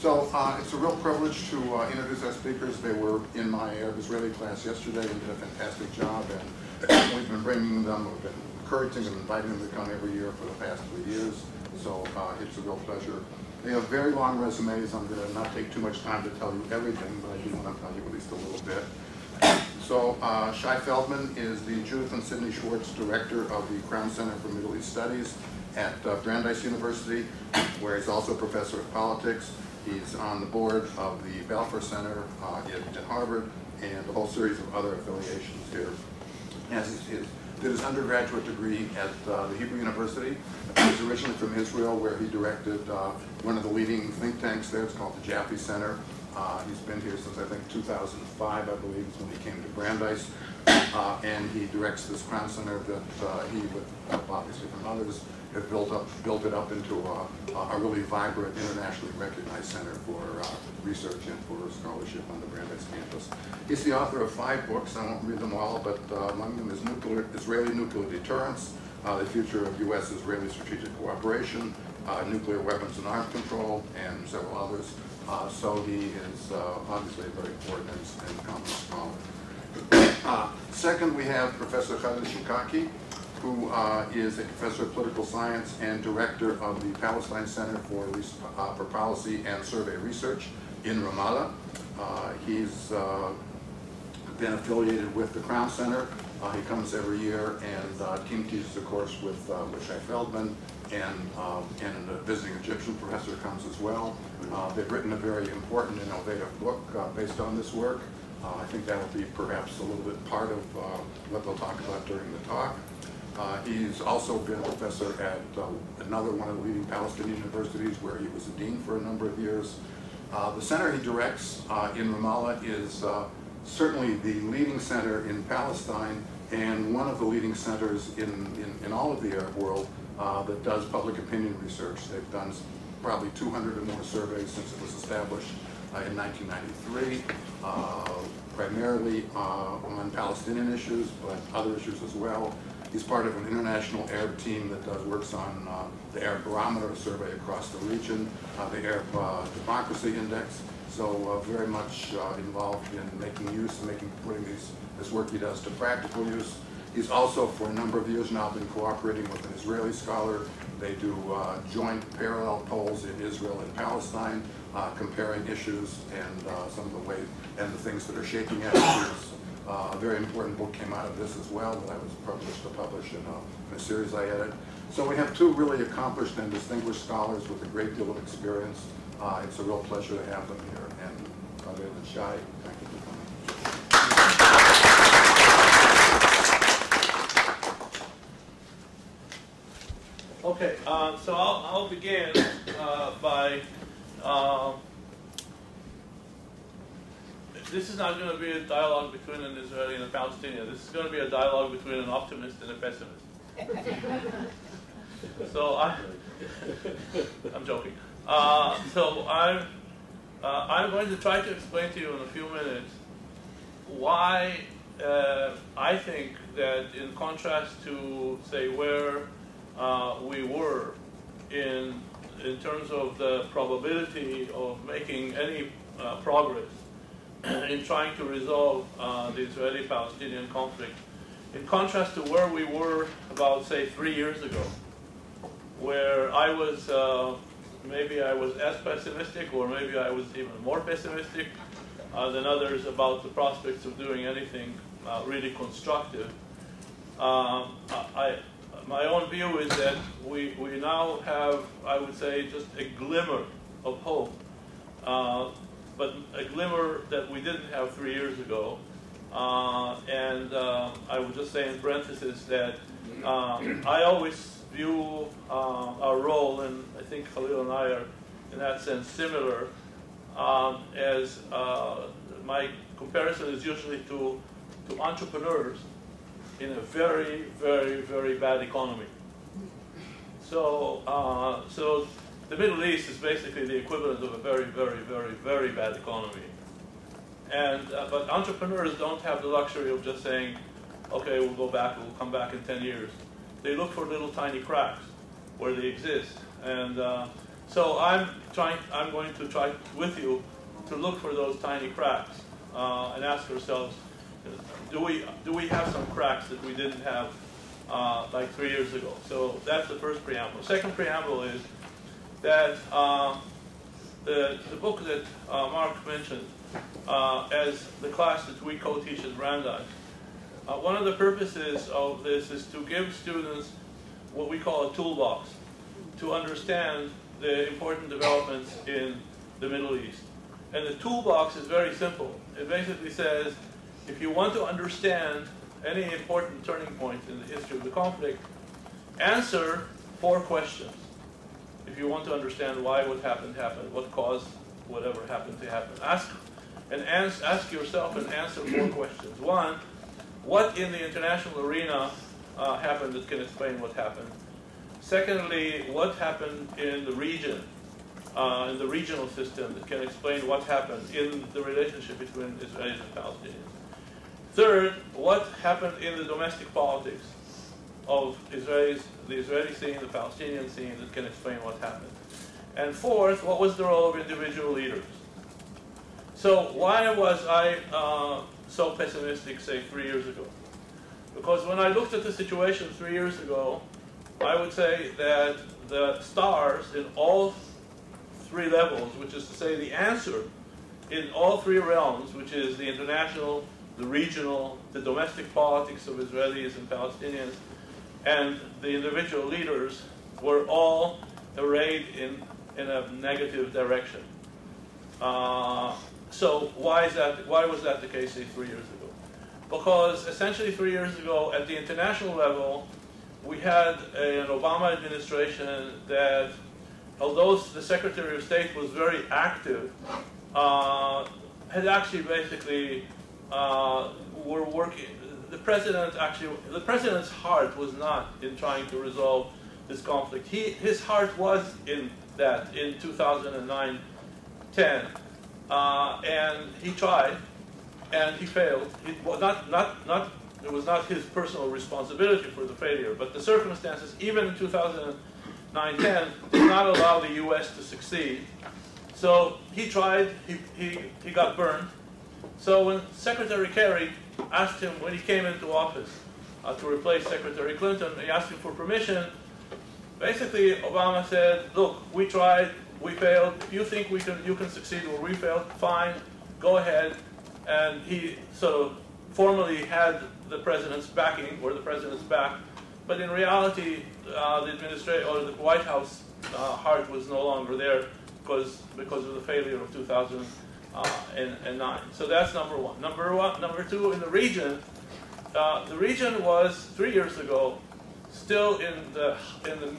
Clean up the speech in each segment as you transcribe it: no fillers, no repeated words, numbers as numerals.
So it's a real privilege to introduce our speakers. They were in my Arab-Israeli class yesterday and did a fantastic job, and we've been bringing them, we've been encouraging and inviting them to come every year for the past 3 years. So it's a real pleasure. They have very long resumes. I'm going to not take too much time to tell you everything, but I do want to tell you at least a little bit. So Shai Feldman is the Judith and Sidney Swartz Director of the Crown Center for Middle East Studies at Brandeis University, where he's also a professor of politics. He's on the board of the Belfer Center at Harvard and a whole series of other affiliations here. Did his undergraduate degree at the Hebrew University. He's originally from Israel, where he directed one of the leading think tanks there. It's called the Jaffe Center. He's been here since, I think, 2005, I believe, is when he came to Brandeis. And he directs this Crown Center that he, with help obviously from others, have built it up into a really vibrant, internationally recognized center for research and for scholarship on the Brandeis campus. He's the author of 5 books. I won't read them all, but among them is Israeli Nuclear Deterrence, The Future of U.S.-Israeli Strategic Cooperation, Nuclear Weapons and Arms Control, and several others. So he is obviously very important and accomplished scholar. Second, we have Professor Shikaki, who is a professor of political science and director of the Palestine Center for Policy and Survey Research in Ramallah. He's been affiliated with the Crown Center. He comes every year and team teaches a course with Shai Feldman, and a visiting Egyptian professor comes as well. They've written a very important, innovative book based on this work. I think that will be perhaps a little bit part of what they'll talk about during the talk. He's also been a professor at another one of the leading Palestinian universities, where he was a dean for a number of years. The center he directs in Ramallah is certainly the leading center in Palestine and one of the leading centers in all of the Arab world that does public opinion research. They've done probably 200 or more surveys since it was established in 1993, primarily on Palestinian issues, but other issues as well. He's part of an international Arab team that works on the Arab Barometer survey across the region, the Arab Democracy Index. So very much involved in making use and putting this work he does to practical use. He's also, for a number of years now, been cooperating with an Israeli scholar. They do joint parallel polls in Israel and Palestine, comparing issues and some of the ways and the things that are shaping attitudes. A very important book came out of this as well that I was privileged to publish in a series I edited. So we have 2 really accomplished and distinguished scholars with a great deal of experience. It's a real pleasure to have them here. And other than Shai, thank you for coming. Okay, so I'll begin by, this is not going to be a dialogue between an Israeli and a Palestinian. This is going to be a dialogue between an optimist and a pessimist. So I'm joking. So I'm going to try to explain to you in a few minutes why I think that, in contrast to, say, where we were in terms of the probability of making any progress in trying to resolve the Israeli-Palestinian conflict, in contrast to where we were about, say, 3 years ago, where I was, maybe I was as pessimistic, or maybe I was even more pessimistic than others about the prospects of doing anything really constructive. My own view is that we now have, I would say, just a glimmer of hope, but a glimmer that we didn't have 3 years ago. And I would just say in parenthesis that I always view our role, and I think Khalil and I are in that sense similar, as my comparison is usually to entrepreneurs in a very, very, very bad economy. So, so the Middle East is basically the equivalent of a very, very, very, very bad economy. And but entrepreneurs don't have the luxury of just saying, okay, we'll come back in 10 years. They look for little tiny cracks where they exist. And So I'm going to try with you to look for those tiny cracks and ask ourselves, do we have some cracks that we didn't have like 3 years ago? So that's the first preamble. Second preamble is that the book that Mark mentioned as the class that we co-teach at Brandeis, one of the purposes of this is to give students what we call a toolbox to understand the important developments in the Middle East. And the toolbox is very simple. It basically says, if you want to understand any important turning point in the history of the conflict, answer 4 questions. If you want to understand why what happened, what caused whatever happened to happen. Ask yourself and answer 4 questions. 1, what in the international arena happened that can explain what happened? Secondly, what happened in the region, in the regional system that can explain what happened in the relationship between Israelis and Palestinians? Third, what happened in the domestic politics of Israelis, the Israeli scene, the Palestinian scene that can explain what happened? And fourth, what was the role of individual leaders? So why was I so pessimistic, say, 3 years ago? Because when I looked at the situation 3 years ago, I would say that the stars in all 3 levels, which is to say the answer in all 3 realms, which is the international, the regional, the domestic politics of Israelis and Palestinians, and the individual leaders, were all arrayed in a negative direction. So why was that the case, say, 3 years ago? Because essentially 3 years ago, at the international level, we had an Obama administration that, although the Secretary of State was very active, had actually basically were working. The president's heart was not in trying to resolve this conflict. His heart was in that in 2009-10, and he tried, and he failed. It was not his personal responsibility for the failure, but the circumstances, even in 2009-10, did not allow the U.S. to succeed. So he tried. He got burned. So when Secretary Kerry asked him, when he came into office to replace Secretary Clinton, he asked him for permission. Basically, Obama said, look, we tried, we failed. If you think you can succeed where we failed, fine, go ahead. And he sort of formally had the president's backing, or the president's back. But in reality, the administration, or the White House heart was no longer there because of the failure of 2009. So that's number one. Number two, in the region was 3 years ago still in the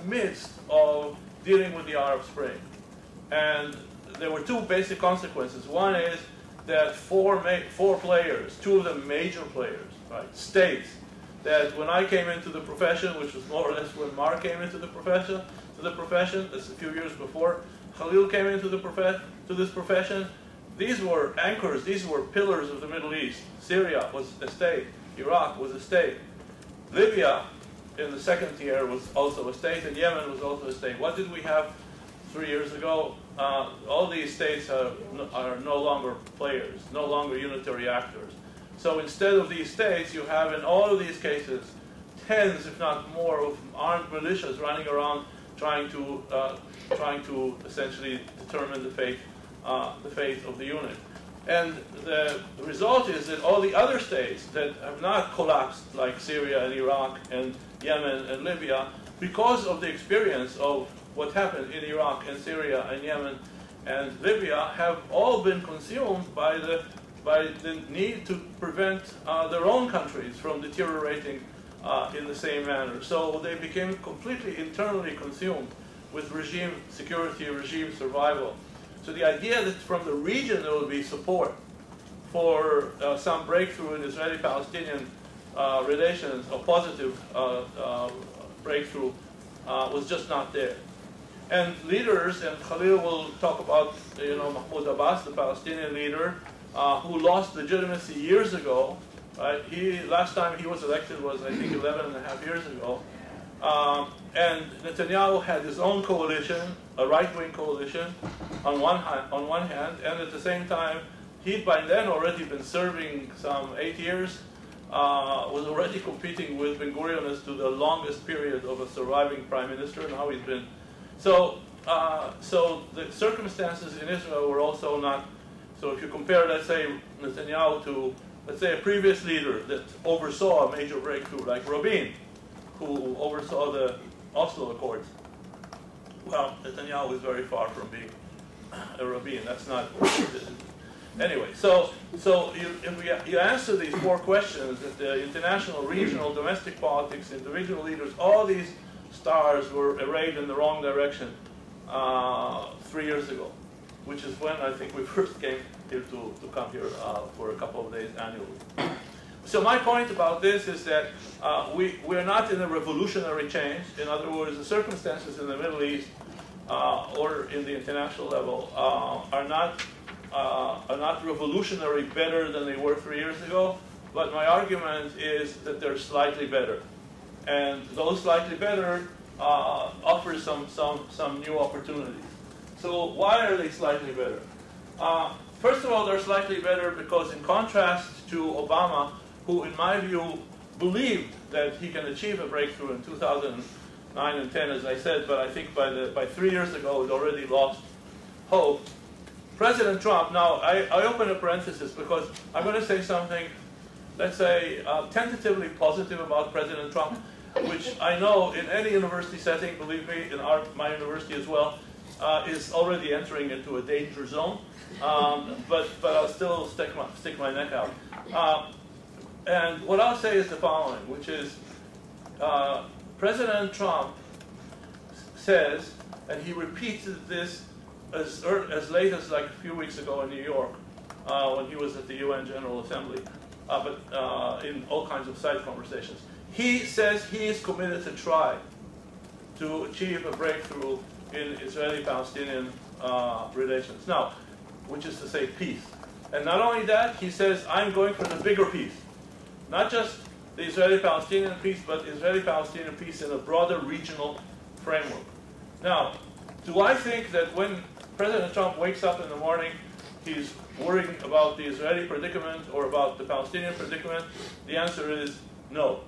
midst of dealing with the Arab Spring, and there were 2 basic consequences. One is that four players, 2 of them major players, right, states, that when I came into the profession, which was more or less when Mark came into the profession, that's a few years before Khalil came into this profession, these were anchors, these were pillars of the Middle East. Syria was a state, Iraq was a state, Libya in the second tier was also a state, and Yemen was also a state. What did we have 3 years ago? All these states are no longer players, no longer unitary actors. So instead of these states, you have in all of these cases tens, if not more, of armed militias running around trying to essentially determine the fate of the unit. And the result is that all the other states that have not collapsed, like Syria and Iraq and Yemen and Libya, because of the experience of what happened in Iraq and Syria and Yemen and Libya, have all been consumed by the need to prevent their own countries from deteriorating in the same manner. So they became completely internally consumed with regime security, regime survival. So the idea that from the region there would be support for some breakthrough in Israeli-Palestinian relations, a positive breakthrough, was just not there. And leaders, and Khalil will talk about, Mahmoud Abbas, the Palestinian leader, who lost legitimacy years ago. Right? Last time he was elected was, I think, 11 and a half years ago. And Netanyahu had his own coalition, a right-wing coalition, on one hand, and at the same time, he'd by then already been serving some 8 years, was already competing with Ben Gurion as to the longest period of a surviving prime minister. Now he's been so the circumstances in Israel were also not. So if you compare, let's say, Netanyahu to, let's say, a previous leader that oversaw a major breakthrough, like Rabin, who oversaw the Oslo Accords. Well, Netanyahu is very far from being a Rabin. That's not. Anyway, so if you answer these 4 questions, that the international, regional, domestic politics, individual leaders, all these stars were arrayed in the wrong direction 3 years ago, which is when I think we first came here to come here for a couple of days annually. So my point about this is that we're not in a revolutionary change. In other words, the circumstances in the Middle East or in the international level are not revolutionary better than they were 3 years ago, but my argument is that they're slightly better. And those slightly better offer some new opportunities. So why are they slightly better? First of all, they're slightly better because in contrast to Obama, who in my view believed that he can achieve a breakthrough in 2009 and 10, as I said, but I think by 3 years ago he'd already lost hope. President Trump, now I open a parenthesis because I'm going to say something, let's say, tentatively positive about President Trump, which I know in any university setting, believe me, in my university as well, is already entering into a danger zone. But I'll still stick my neck out. And what I'll say is the following, which is President Trump says, and he repeated this as late as like a few weeks ago in New York, when he was at the UN General Assembly, but in all kinds of side conversations. He says he is committed to try to achieve a breakthrough in Israeli-Palestinian relations. Now, which is to say peace. And not only that, he says, I'm going for the bigger peace. Not just the Israeli-Palestinian peace, but Israeli-Palestinian peace in a broader regional framework. Now, do I think that when President Trump wakes up in the morning, he's worrying about the Israeli predicament or about the Palestinian predicament? The answer is no.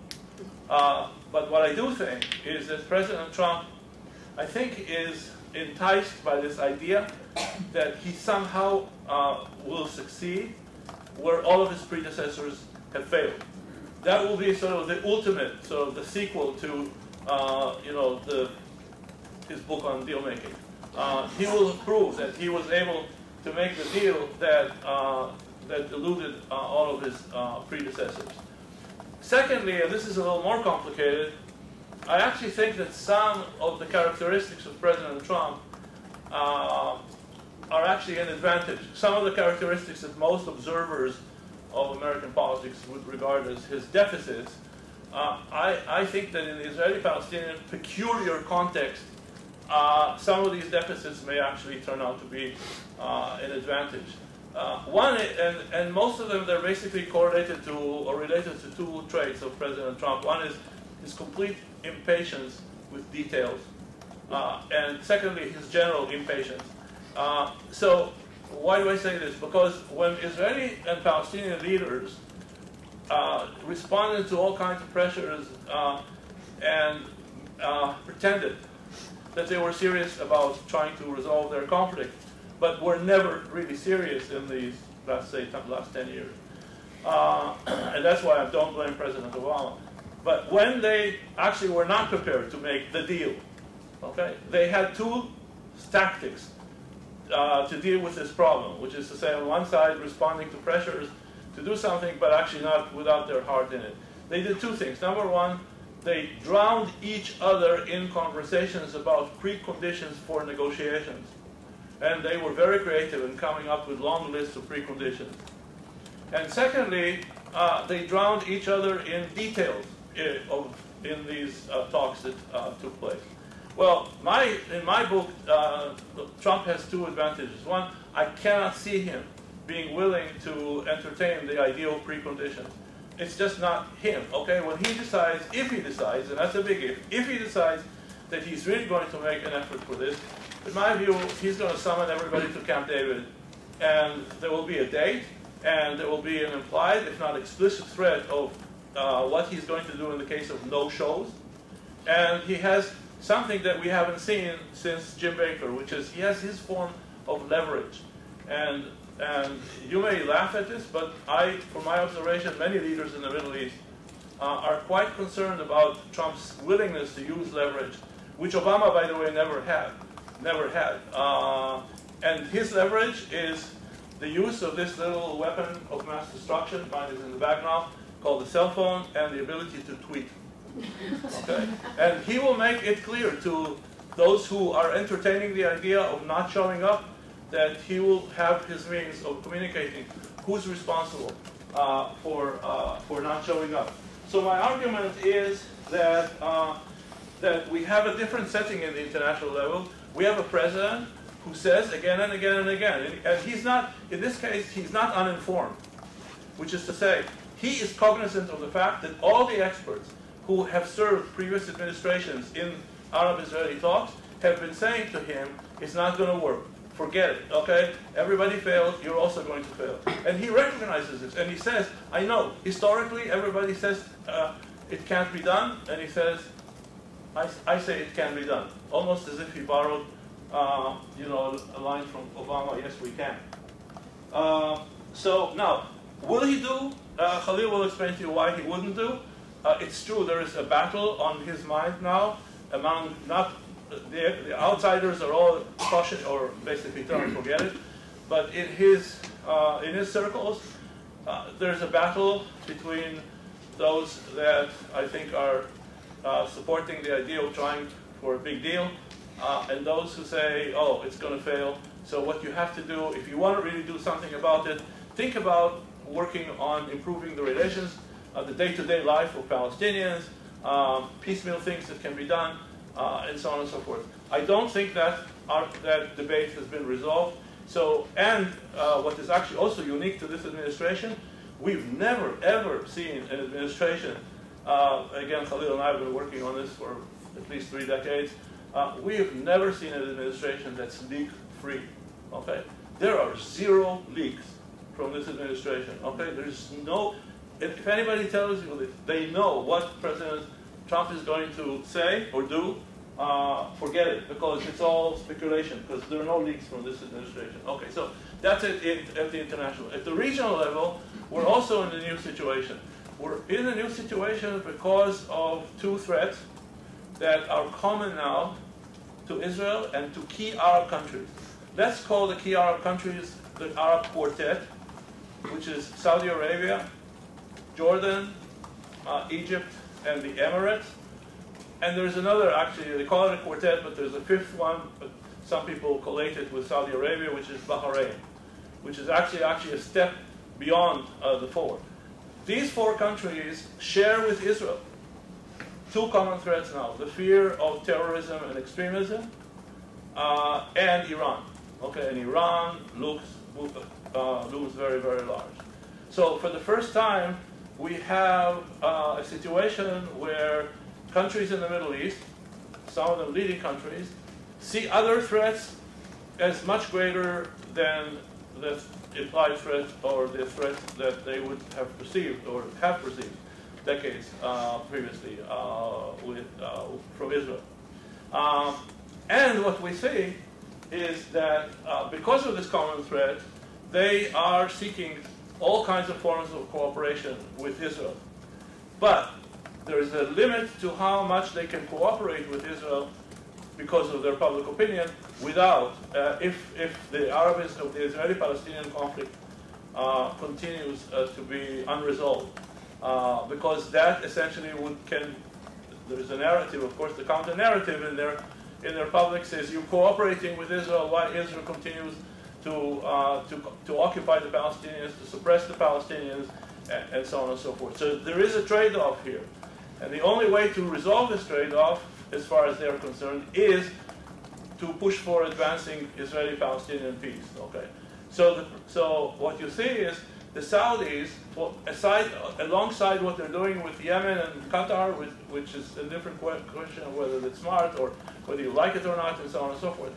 But what I do think is that President Trump, I think, is enticed by this idea that he somehow will succeed where all of his predecessors have failed. That will be sort of the ultimate, sort of the sequel to, his book on deal making. He will prove that he was able to make the deal that that eluded all of his predecessors. Secondly, and this is a little more complicated, I actually think that some of the characteristics of President Trump are actually an advantage. Some of the characteristics that most observers of American politics would regard as his deficits, I think that in the Israeli-Palestinian peculiar context, some of these deficits may actually turn out to be an advantage. One, and most of them, they're basically correlated to or related to 2 traits of President Trump. One is his complete impatience with details, and secondly, his general impatience. So why do I say this? Because when Israeli and Palestinian leaders responded to all kinds of pressures and pretended that they were serious about trying to resolve their conflict, but were never really serious in these last 10 years. And that's why I don't blame President Obama. But when they actually were not prepared to make the deal, okay, they had 2 tactics to deal with this problem, which is to say, on one side, responding to pressures to do something, but actually not without their heart in it. They did 2 things. Number one, they drowned each other in conversations about preconditions for negotiations. And they were very creative in coming up with long lists of preconditions. And secondly, they drowned each other in details in these talks that took place. Well, in my book, Trump has 2 advantages. One, I cannot see him being willing to entertain the idea of preconditions. it's just not him, okay? When he decides, if he decides, and that's a big if he decides that he's really going to make an effort for this, in my view, he's going to summon everybody to Camp David, and there will be a date, and there will be an implied, if not explicit, threat of what he's going to do in the case of no-shows. And he has something that we haven't seen since Jim Baker, which is he has his form of leverage. And you may laugh at this, but from my observation, many leaders in the Middle East are quite concerned about Trump's willingness to use leverage, which Obama, by the way, never had. And his leverage is the use of this little weapon of mass destruction, mine is in the back now, called the cell phone, and the ability to tweet. Okay? And he will make it clear to those who are entertaining the idea of not showing up that he will have his means of communicating who's responsible for not showing up. So my argument is that that we have a different setting in the international level. We have a president who says again and again and again, and he's not, in this case, he's not uninformed, which is to say, he is cognizant of the fact that all the experts who have served previous administrations in Arab-Israeli talks have been saying to him, it's not going to work. Forget it, okay? Everybody failed, you're also going to fail. And he recognizes this, and he says, I know, historically everybody says it can't be done, and he says, I say it can be done. Almost as if he borrowed a line from Obama, yes, we can. So now, will he do? Khalil will explain to you why he wouldn't do. It's true, there is a battle on his mind now among the outsiders are all cautious, or basically telling forget it. But in his circles, there's a battle between those that I think are supporting the idea of trying for a big deal, and those who say, oh, it's going to fail. So what you have to do, if you want to really do something about it, think about working on improving the relations, the day-to-day life of Palestinians, piecemeal things that can be done, and so on and so forth. I don't think that that debate has been resolved. So, and what is actually also unique to this administration, we've never, ever seen an administration, again, Khalil and I have been working on this for at least 3 decades, we have never seen an administration that's leak-free, okay? There are 0 leaks from this administration, okay? There's no, if anybody tells you that they know what President Trump is going to say or do, forget it, because it's all speculation, because there are no leaks from this administration. Okay, so that's it at the international. At the regional level, we're also in a new situation. We're in a new situation because of 2 threats that are common now to Israel and to key Arab countries. Let's call the key Arab countries the Arab Quartet, which is Saudi Arabia, Jordan, Egypt, and the Emirates. And there's another, actually, they call it a quartet, but there's a 5th one, but some people collate it with Saudi Arabia, which is Bahrain, which is actually a step beyond the 4. These 4 countries share with Israel 2 common threats now: the fear of terrorism and extremism, and Iran. Okay, and Iran looms very, very large. So for the first time, we have a situation where countries in the Middle East, some of them leading countries, see other threats as much greater than the implied threat or the threat that they would have perceived or have perceived decades previously from Israel. And what we see is that because of this common threat, they are seeking all kinds of forms of cooperation with Israel. But there is a limit to how much they can cooperate with Israel because of their public opinion without, if the Israeli-Palestinian conflict continues to be unresolved. Because that essentially there's a narrative, of course, the counter-narrative in their public says you're cooperating with Israel while Israel continues to occupy the Palestinians, to suppress the Palestinians, and so on and so forth. So there is a trade-off here. And the only way to resolve this trade-off, as far as they're concerned, is to push for advancing Israeli-Palestinian peace. Okay, so what you see is the Saudis, alongside what they're doing with Yemen and Qatar, which is a different question of whether it's smart or whether you like it or not, and so on and so forth,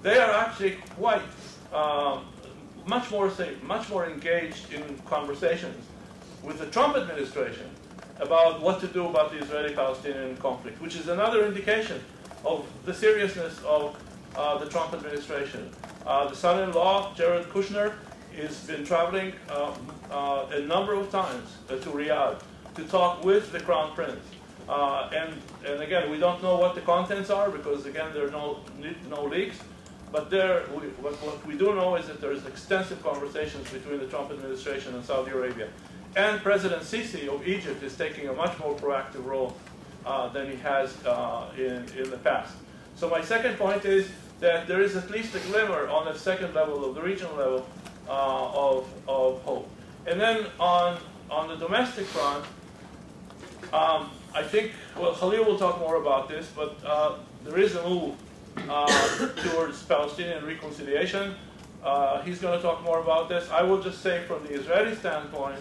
they are actually quite much more engaged in conversations with the Trump administration about what to do about the Israeli-Palestinian conflict, which is another indication of the seriousness of the Trump administration. The son-in-law, Jared Kushner, has been traveling a number of times to Riyadh to talk with the Crown Prince. And again, we don't know what the contents are because, again, there are no leaks. But what we do know is that there's extensive conversations between the Trump administration and Saudi Arabia. And President Sisi of Egypt is taking a much more proactive role than he has in the past. So my second point is that there is at least a glimmer on the second level of the regional level of hope. And then on the domestic front, I think, well, Khalil will talk more about this, but there is a move towards Palestinian reconciliation. He's going to talk more about this. I will just say from the Israeli standpoint,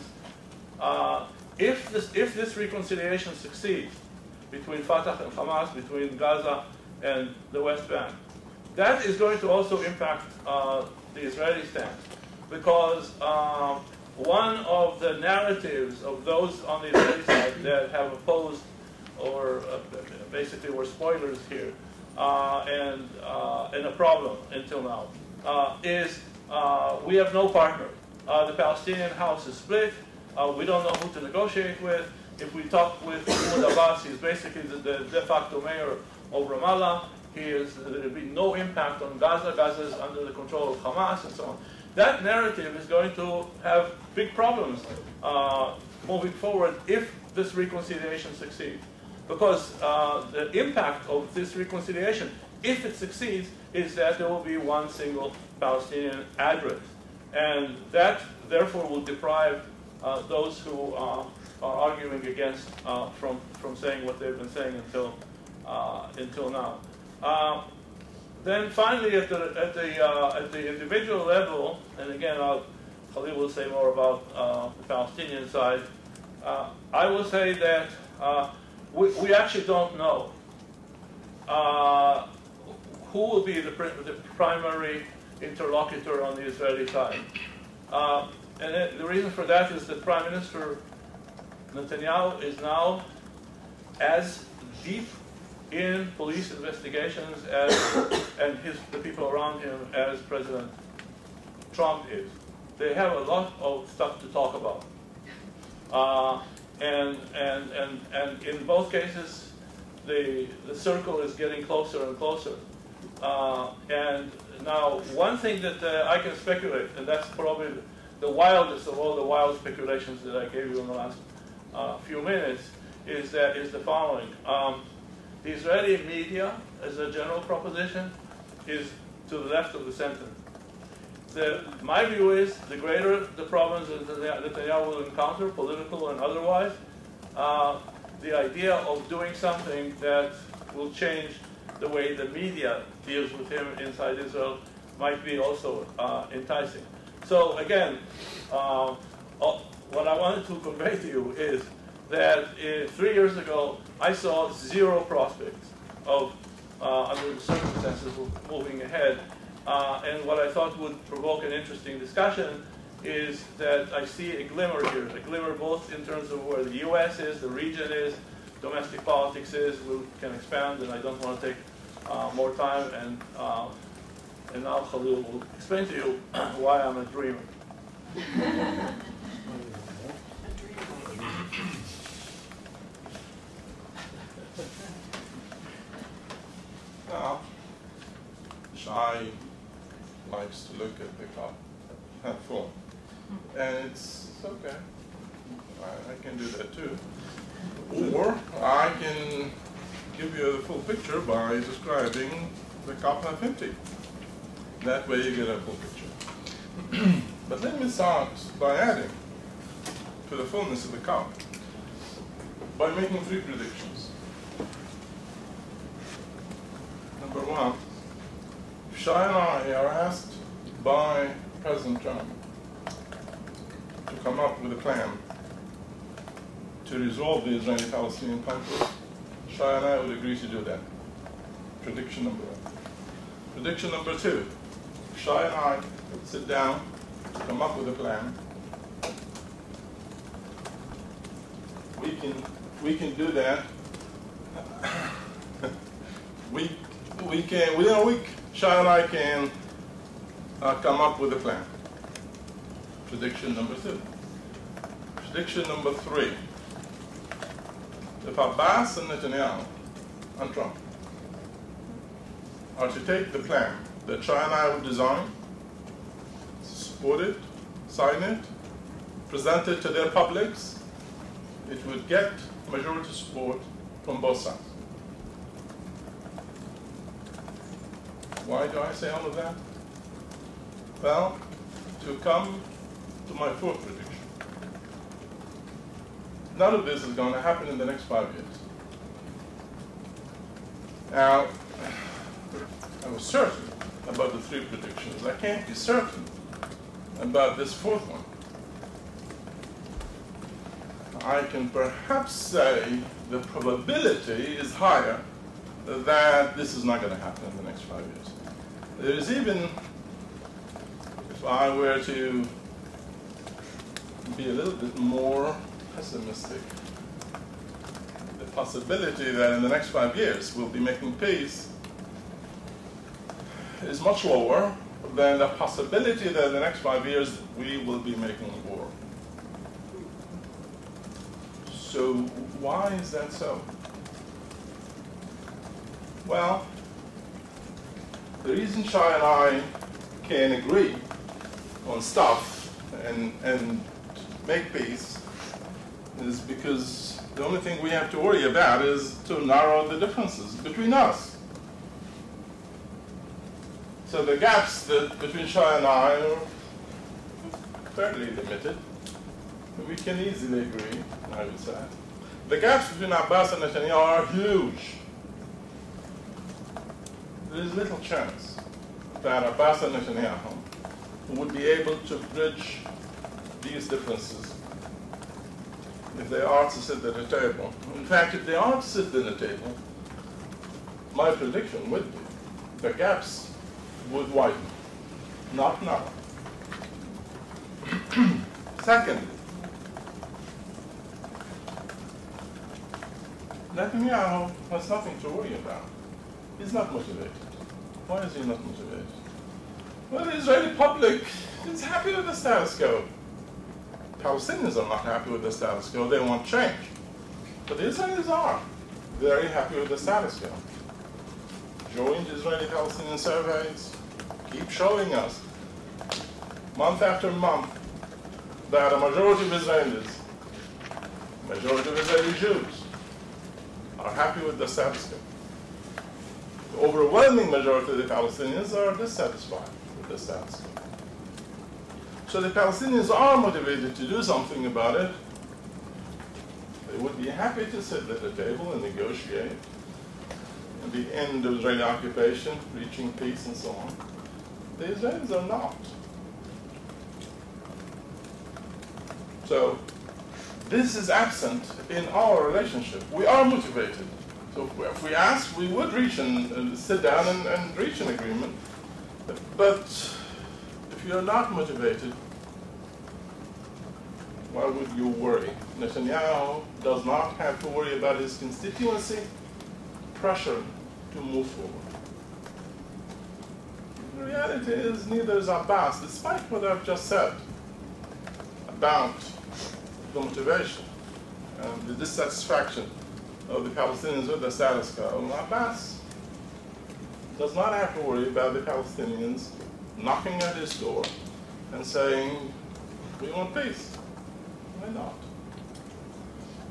if this reconciliation succeeds between Fatah and Hamas, between Gaza and the West Bank, that is going to also impact the Israeli stance, because one of the narratives of those on the Israeli side that have opposed or basically were spoilers here and a problem until now is we have no partner. The Palestinian house is split. We don't know who to negotiate with. If we talk with Mahmoud Abbas, he's basically the de facto mayor of Ramallah. There will be no impact on Gaza. Gaza is under the control of Hamas and so on. That narrative is going to have big problems moving forward if this reconciliation succeeds. Because the impact of this reconciliation, if it succeeds, is that there will be one single Palestinian address. And that, therefore, will deprive those who are arguing against from saying what they've been saying until now. Then finally, at the individual level, and again, Khalil will say more about the Palestinian side. I will say that we actually don't know who will be the primary interlocutor on the Israeli side. And the reason for that is that Prime Minister Netanyahu is now as deep in police investigations and the people around him as President Trump is. They have a lot of stuff to talk about. And in both cases, the circle is getting closer and closer. And now, one thing that I can speculate, and that's probably the wildest of all the wild speculations that I gave you in the last few minutes, is the following. The Israeli media, as a general proposition, is to the left of the center. My view is the greater the problems that Netanyahu will encounter, political and otherwise, the idea of doing something that will change the way the media deals with him inside Israel might be also enticing. So again, what I wanted to convey to you is that 3 years ago, I saw zero prospects of, under the circumstances, moving ahead. And what I thought would provoke an interesting discussion is that I see a glimmer here, a glimmer both in terms of where the U.S. is, the region is, domestic politics is. We can expand, and I don't want to take more time. And now Khalil will explain to you why I'm a dreamer. Now, Shai likes to look at the cup half full. And it's okay. I can do that too. Or I can give you the full picture by describing the cup half empty. That way you get a full picture. But let me start by adding to the fullness of the cup by making 3 predictions. Number 1, Shai and I are asked by President Trump to come up with a plan to resolve the Israeli-Palestinian conflict, Shai and I would agree to do that. Prediction number one. Prediction number two, Shai and I would sit down to come up with a plan. We can do that. we can, within a week, Shai and I can come up with a plan. Prediction number two. Prediction number three. If Abbas and Netanyahu and Trump are to take the plan that Shai and I would design, support it, sign it, present it to their publics, it would get majority support from both sides. Why do I say all of that? Well, to come to my fourth prediction. None of this is going to happen in the next 5 years. Now, I was certain about the three predictions. I can't be certain about this fourth one. I can perhaps say the probability is higher that this is not going to happen in the next 5 years. There is even, if I were to be a little bit more pessimistic, the possibility that in the next 5 years we'll be making peace is much lower than the possibility that in the next 5 years we will be making war. So why is that so? Well, the reason Shai and I can agree on stuff and make peace is because the only thing we have to worry about is to narrow the differences between us. So the gaps between Shai and I are fairly limited. We can easily agree, I would say. The gaps between Abbas and Netanyahu are huge. There is little chance that Abbas and Netanyahu would be able to bridge these differences if they are to sit at a table. In fact, if they are to sit at a table, my prediction would be the gaps would widen, not narrow. Second, Netanyahu has nothing to worry about. He's not motivated. Why is he not motivated? Well, the Israeli public is happy with the status quo. Palestinians are not happy with the status quo. They want change. But the Israelis are very happy with the status quo. Joint Israeli-Palestinian surveys keep showing us, month after month, that a majority of Israelis, majority of Israeli Jews, are happy with the status quo. The overwhelming majority of the Palestinians are dissatisfied with the status quo. So the Palestinians are motivated to do something about it. They would be happy to sit at the table and negotiate at the end of Israeli occupation, reaching peace and so on. The Israelis are not. So this is absent in our relationship. We are motivated. So if we ask, we would reach and sit down and reach an agreement. But if you're not motivated, why would you worry? Netanyahu does not have to worry about his constituency pressure to move forward. The reality is neither is Abbas, despite what I've just said about the motivation and the dissatisfaction of the Palestinians with the status quo. Abbas does not have to worry about the Palestinians knocking at his door and saying, we want peace. Why not?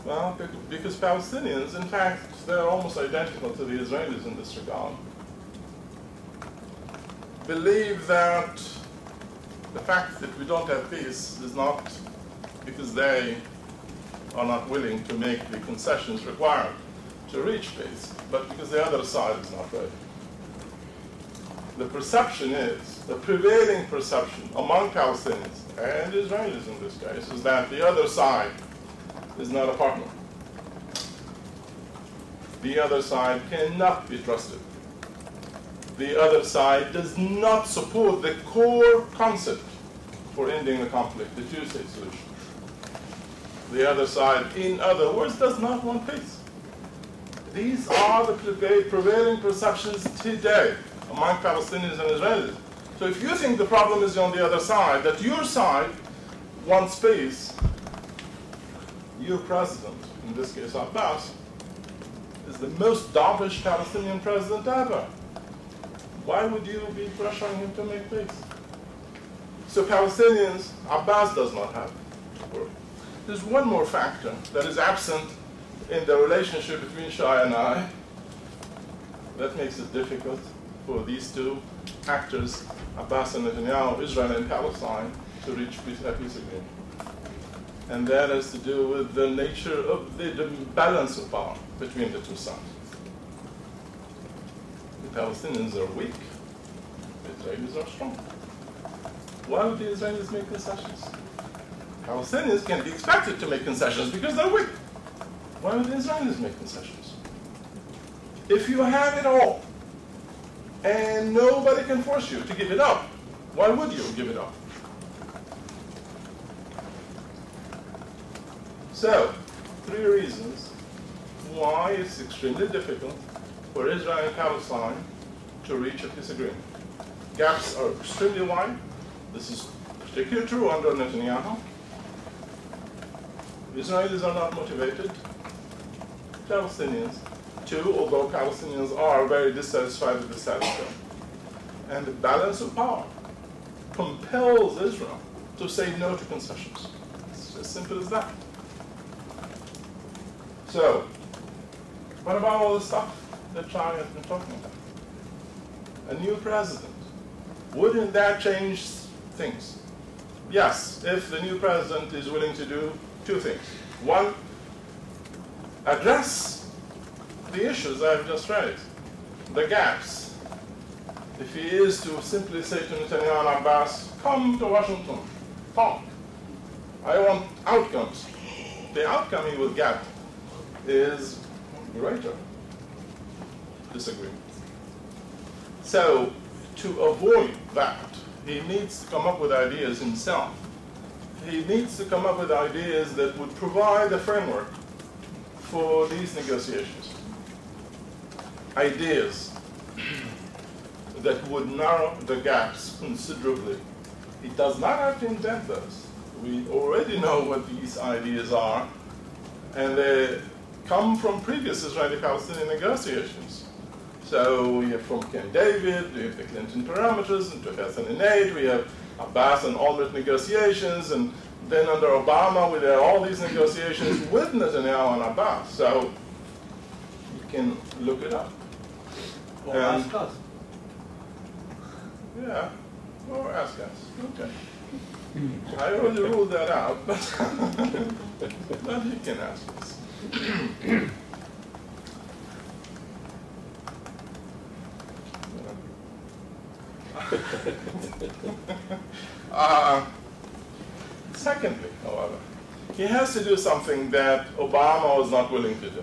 Well, because Palestinians, in fact, they're almost identical to the Israelis in this regard, believe that the fact that we don't have peace is not because they are not willing to make the concessions required to reach peace, but because the other side is not ready. the perception is, the prevailing perception among Palestinians and Israelis in this case, is that the other side is not a partner. The other side cannot be trusted. The other side does not support the core concept for ending the conflict, the two-state solution. The other side, in other words, does not want peace. These are the prevailing perceptions today among Palestinians and Israelis. So if you think the problem is on the other side, that your side wants peace, your president, in this case Abbas, is the most dovish Palestinian president ever. Why would you be pressuring him to make peace? So Palestinians, Abbas does not have to worry. There's one more factor that is absent in the relationship between Shai and I that makes it difficult for these two actors, Abbas and Netanyahu, Israel and Palestine, to reach a peace agreement. And that has to do with the nature of the balance of power between the two sides. The Palestinians are weak, the Israelis are strong. Why would the Israelis make concessions? Palestinians can be expected to make concessions because they're weak. Why would the Israelis make concessions? If you have it all, and nobody can force you to give it up, why would you give it up? So, 3 reasons why it's extremely difficult for Israel and Palestine to reach a peace agreement. Gaps are extremely wide. This is particularly true under Netanyahu. Israelis are not motivated. Palestinians, too, although Palestinians are very dissatisfied with the status quo. And the balance of power compels Israel to say no to concessions. It's as simple as that. So, what about all the stuff that Shai has been talking about? A new president. Wouldn't that change things? Yes, if the new president is willing to do 2 things. One, address the issues I've just raised, the gaps. If he is to simply say to Netanyahu and Abbas, come to Washington, talk. I want outcomes. The outcome he will get is greater disagreement. So, to avoid that, he needs to come up with ideas himself. He needs to come up with ideas that would provide a framework for these negotiations. Ideas that would narrow the gaps considerably. He does not have to invent those. We already know what these ideas are, and they come from previous Israeli-Palestinian negotiations. So we have from Camp David, we have the Clinton parameters in 2008, we have Abbas and Olmert negotiations, and then under Obama we had all these negotiations with Netanyahu and Abbas. So you can look it up. Or ask us. Yeah, or ask us. Okay. I already ruled that out, but, but you can ask us. Secondly, however, he has to do something that Obama was not willing to do.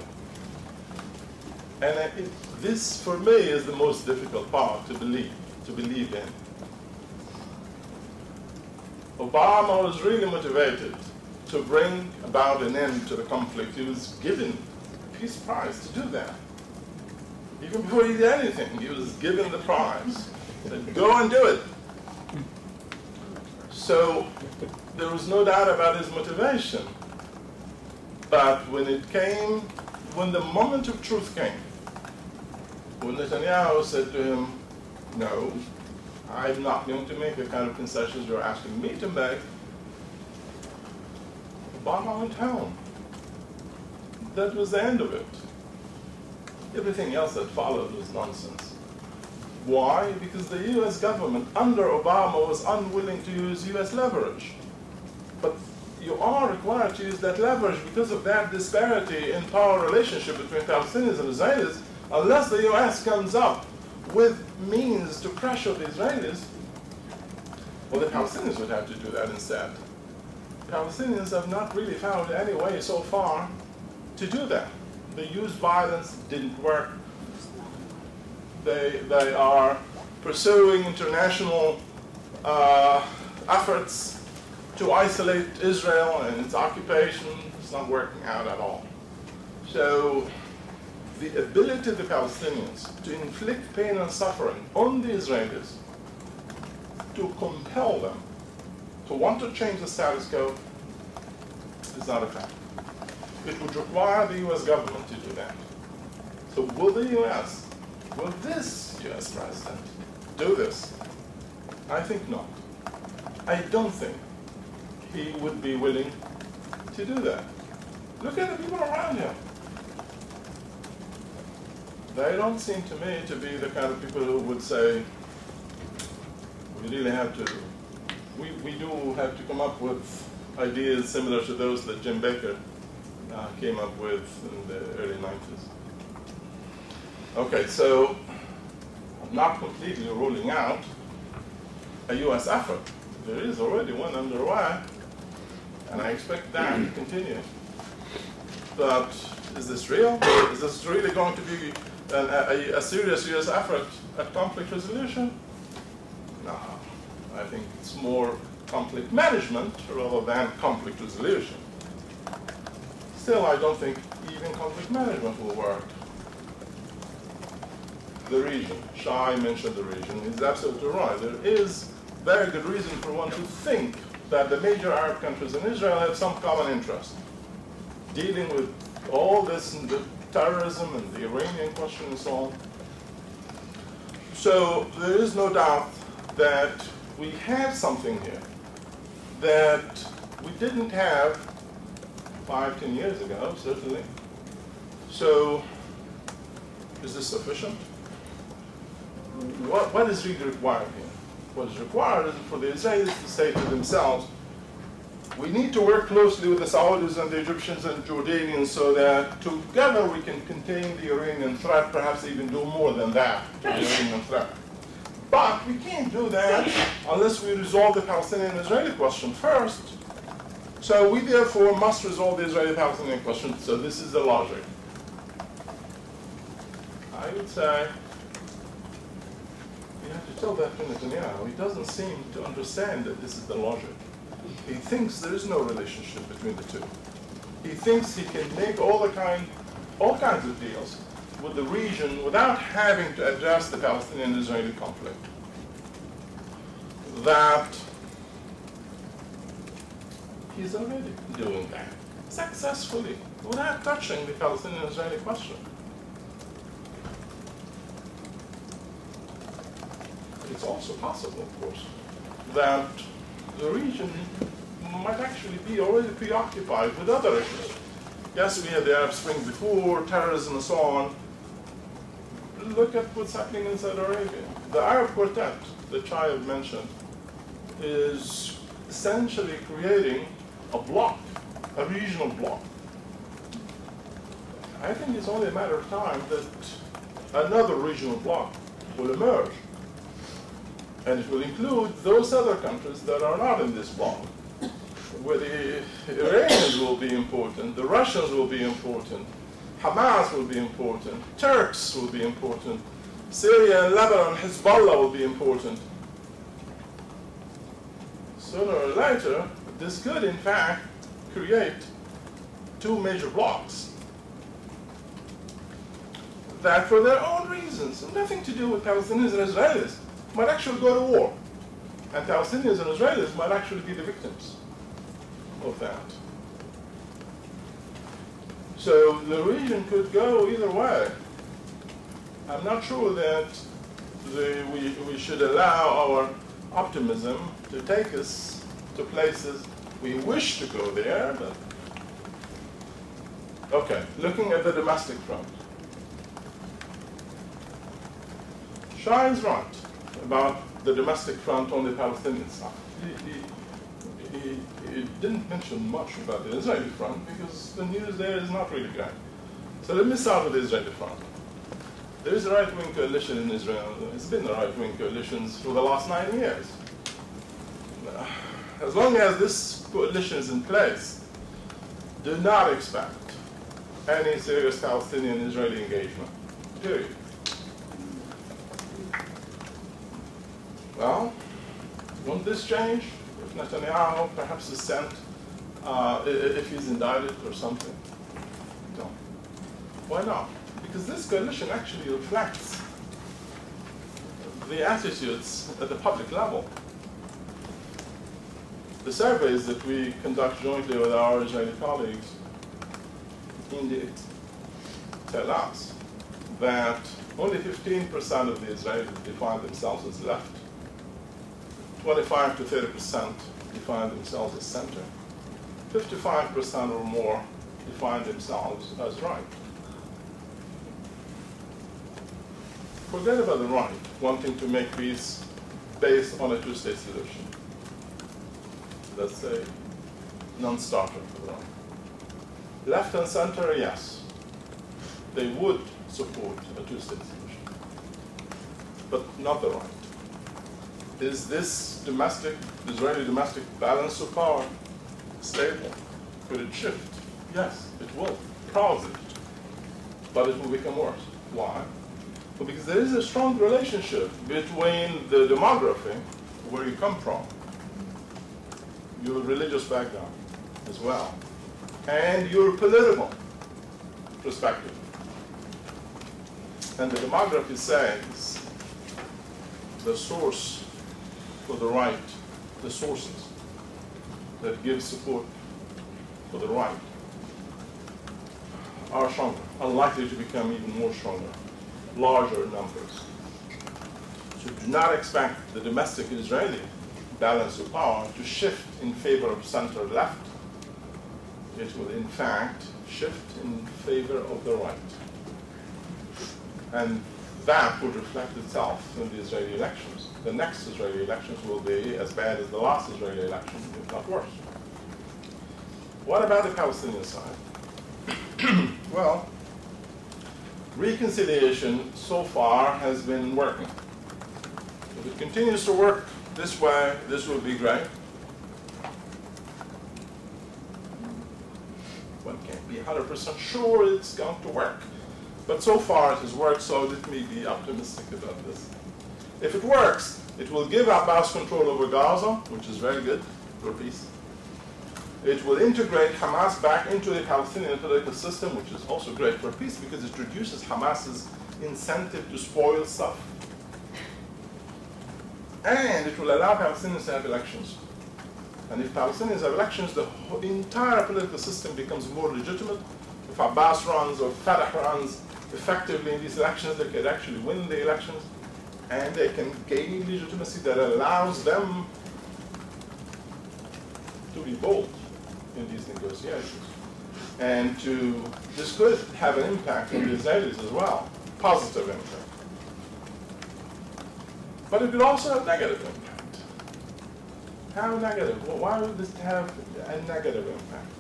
And this, for me, is the most difficult part to believe in. Obama was really motivated to bring about an end to the conflict. He was given a Peace Prize to do that. Even before he did anything, he was given the prize. He said, go and do it. So there was no doubt about his motivation. But when the moment of truth came, when Netanyahu said to him, no, I'm not going to make the kind of concessions you're asking me to make, Obama went home. That was the end of it. Everything else that followed was nonsense. Why? Because the US government under Obama was unwilling to use US leverage. But you are required to use that leverage because of that disparity in power relationship between Palestinians and Israelis, unless the US comes up with means to pressure the Israelis, well, the Palestinians would have to do that instead. Palestinians have not really found any way so far to do that. They used violence, it didn't work. They are pursuing international efforts to isolate Israel and its occupation. It's not working out at all. So the ability of the Palestinians to inflict pain and suffering on the Israelis, to compel them to want to change the status quo, is not a fact. It would require the US government to do that. So will the US, will this US president do this? I think not. I don't think he would be willing to do that. Look at the people around him. They don't seem to me to be the kind of people who would say, we really have to, we do have to come up with ideas similar to those that Jim Baker came up with in the early 90s. Okay, so I'm not completely ruling out a US effort. There is already one underway, and I expect that to continue. But is this real? Is this really going to be a serious US effort at conflict resolution? No, I think it's more conflict management rather than conflict resolution. Still, I don't think even conflict management will work. The region, Shai mentioned the region, he's absolutely right. There is very good reason for one to think that the major Arab countries and Israel have some common interest, dealing with all this and the terrorism and the Iranian question and so on. So there is no doubt that we have something here that we didn't have 5, 10 years ago, certainly. So is this sufficient? What is really required here? What is required is for the Israelis to say to themselves, we need to work closely with the Saudis and the Egyptians and Jordanians so that together we can contain the Iranian threat, perhaps even do more than that to the Iranian threat. But we can't do that unless we resolve the Palestinian-Israeli question first. So we therefore must resolve the Israeli-Palestinian question. So this is the logic. I would say you have to tell that to Netanyahu. He doesn't seem to understand that this is the logic. He thinks there is no relationship between the two. He thinks he can make all kinds of deals with the region without having to address the Palestinian-Israeli conflict. That he's already doing that successfully without touching the Palestinian-Israeli question. It's also possible, of course, that the region might actually be already preoccupied with other issues. Yes, we had the Arab Spring before, terrorism and so on. Look at what's happening in Saudi Arabia. The Arab Quartet that Shai had mentioned is essentially creating a bloc, a regional bloc. I think it's only a matter of time that another regional bloc will emerge. And it will include those other countries that are not in this bloc, where the Iranians will be important, the Russians will be important, Hamas will be important, Turks will be important, Syria and Lebanon, Hezbollah will be important. Sooner or later, this could in fact create two major blocs that for their own reasons, nothing to do with Palestinians and Israelis, might actually go to war. And Palestinians and Israelis might actually be the victims of that. So the region could go either way. I'm not sure that we should allow our optimism to take us to places we wish to go there, but okay, looking at the domestic front. Shai is right about the domestic front on the Palestinian side. He didn't mention much about the Israeli front because the news there is not really great. So let me start with the Israeli front. There is a right-wing coalition in Israel. It's been a right-wing coalition for the last 9 years. As long as this coalition is in place, do not expect any serious Palestinian-Israeli engagement, period. Well, won't this change if Netanyahu perhaps is sent, if he's indicted or something? No. Why not? Because this coalition actually reflects the attitudes at the public level. The surveys that we conduct jointly with our Israeli colleagues indeed tell us that only 15% of the Israelis define themselves as left, 25 to 30% define themselves as center, 55% or more define themselves as right. Forget about the right wanting to make peace based on a two-state solution. That's a non-starter for the right. Left and center, yes, they would support a two-state solution, but not the right. Is this domestic, Israeli domestic balance of power stable? Could it shift? Yes, it will, probably, but it will become worse. Why? Well, because there is a strong relationship between the demography, where you come from, your religious background as well, and your political perspective. And the demography says the source for the right, the sources that give support for the right are stronger, are likely to become even more stronger, larger numbers. So do not expect the domestic Israeli balance of power to shift in favor of center-left. It will, in fact, shift in favor of the right. And that would reflect itself in the Israeli elections. The next Israeli elections will be as bad as the last Israeli election, if not worse. What about the Palestinian side? Well, reconciliation so far has been working. If it continues to work this way, this will be great. One can't be 100% sure it's going to work. But so far it has worked, so let me be optimistic about this. If it works, it will give Abbas control over Gaza, which is very good for peace. It will integrate Hamas back into the Palestinian political system, which is also great for peace because it reduces Hamas's incentive to spoil stuff. And it will allow Palestinians to have elections. And if Palestinians have elections, the entire political system becomes more legitimate. If Abbas runs or Fatah runs effectively in these elections, they can actually win the elections. And they can gain legitimacy that allows them to be bold in these negotiations. And this could have an impact on the Israelis as well, positive impact. But it could also have negative impact. How negative? Well, why would this have a negative impact?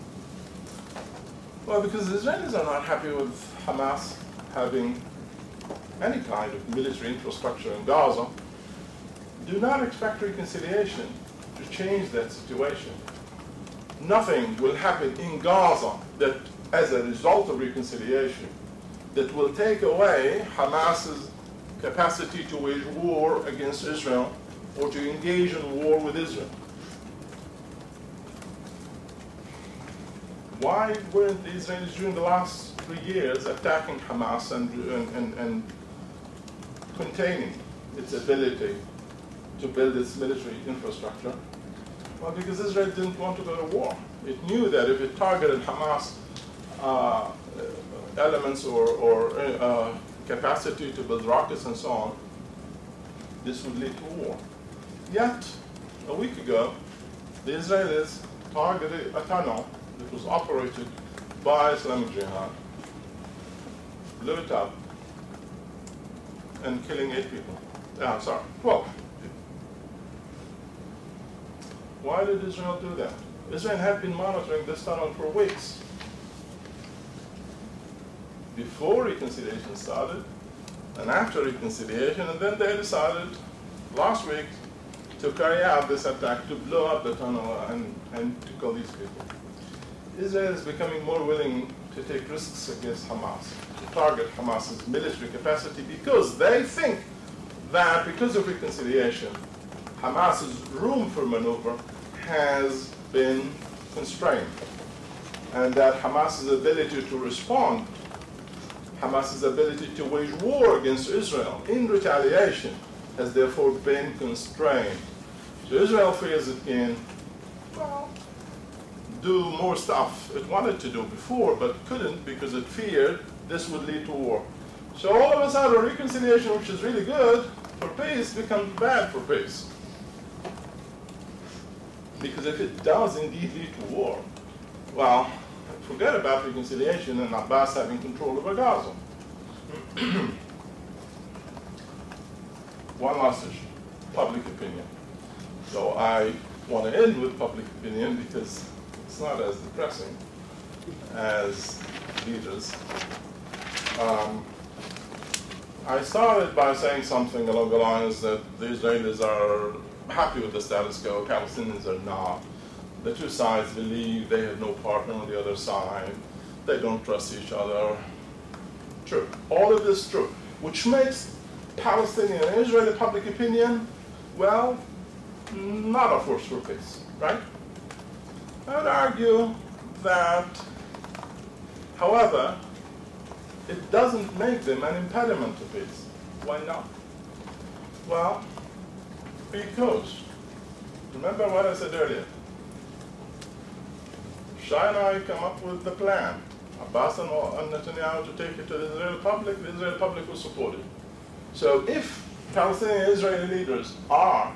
Well, because the Israelis are not happy with Hamas having any kind of military infrastructure in Gaza. Do not expect reconciliation to change that situation. Nothing will happen in Gaza that, as a result of reconciliation, that will take away Hamas's capacity to wage war against Israel or to engage in war with Israel. Why weren't the Israelis during the last 3 years attacking Hamas and containing its ability to build its military infrastructure? Well, because Israel didn't want to go to war. It knew that if it targeted Hamas elements or capacity to build rockets and so on, this would lead to war. Yet, a week ago, the Israelis targeted a tunnel that was operated by Islamic Jihad, blew it up, and killing 8 people. 12 people. Why did Israel do that? Israel had been monitoring this tunnel for weeks. Before reconciliation started, and after reconciliation, and then they decided last week to carry out this attack to blow up the tunnel and to kill these people. Israel is becoming more willing to take risks against Hamas, to target Hamas's military capacity, because they think that because of reconciliation, Hamas's room for maneuver has been constrained, and that Hamas's ability to respond, Hamas's ability to wage war against Israel in retaliation has therefore been constrained. So Israel feels it can, well, do more stuff it wanted to do before, but couldn't because it feared this would lead to war. So all of a sudden, reconciliation, which is really good for peace, becomes bad for peace. Because if it does indeed lead to war, well, forget about reconciliation and Abbas having control over Gaza. One last issue, public opinion. So I want to end with public opinion because it's not as depressing as leaders. I started by saying something along the lines that the Israelis are happy with the status quo, Palestinians are not. The two sides believe they have no partner on the other side. They don't trust each other. True. All of this is true, which makes Palestinian and Israeli public opinion, well, not a force for peace, right? I would argue that, however, it doesn't make them an impediment to peace. Why not? Well, because, remember what I said earlier, Shai and I come up with the plan, Abbas and Netanyahu, to take it to the Israeli public will support it. So if Palestinian and Israeli leaders are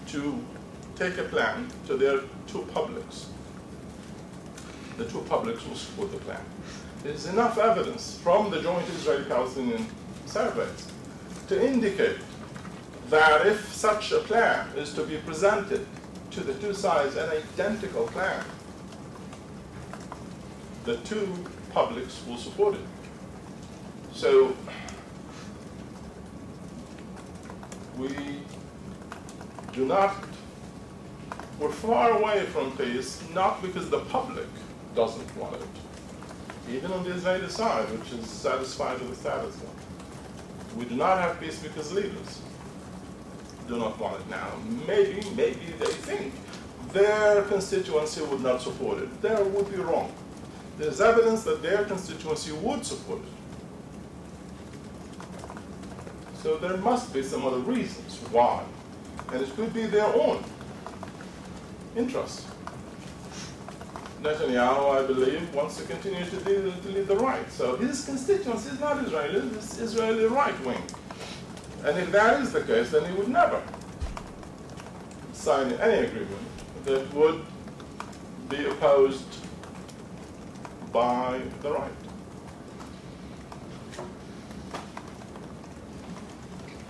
to take a plan to their two publics, the two publics will support the plan. There's enough evidence from the joint Israeli-Palestinian surveys to indicate that if such a plan is to be presented to the two sides, an identical plan, the two publics will support it. So we do not, we're far away from peace, not because the public doesn't want it, even on the Israeli side, which is satisfied with the status quo. We do not have peace because leaders do not want it now. Maybe they think their constituency would not support it. They would be wrong. There's evidence that their constituency would support it. So there must be some other reasons why. And it could be their own interest. Netanyahu, I believe, wants to continue to lead the right. So his constituency is not Israeli, it's Israeli right wing. And if that is the case, then he would never sign any agreement that would be opposed by the right.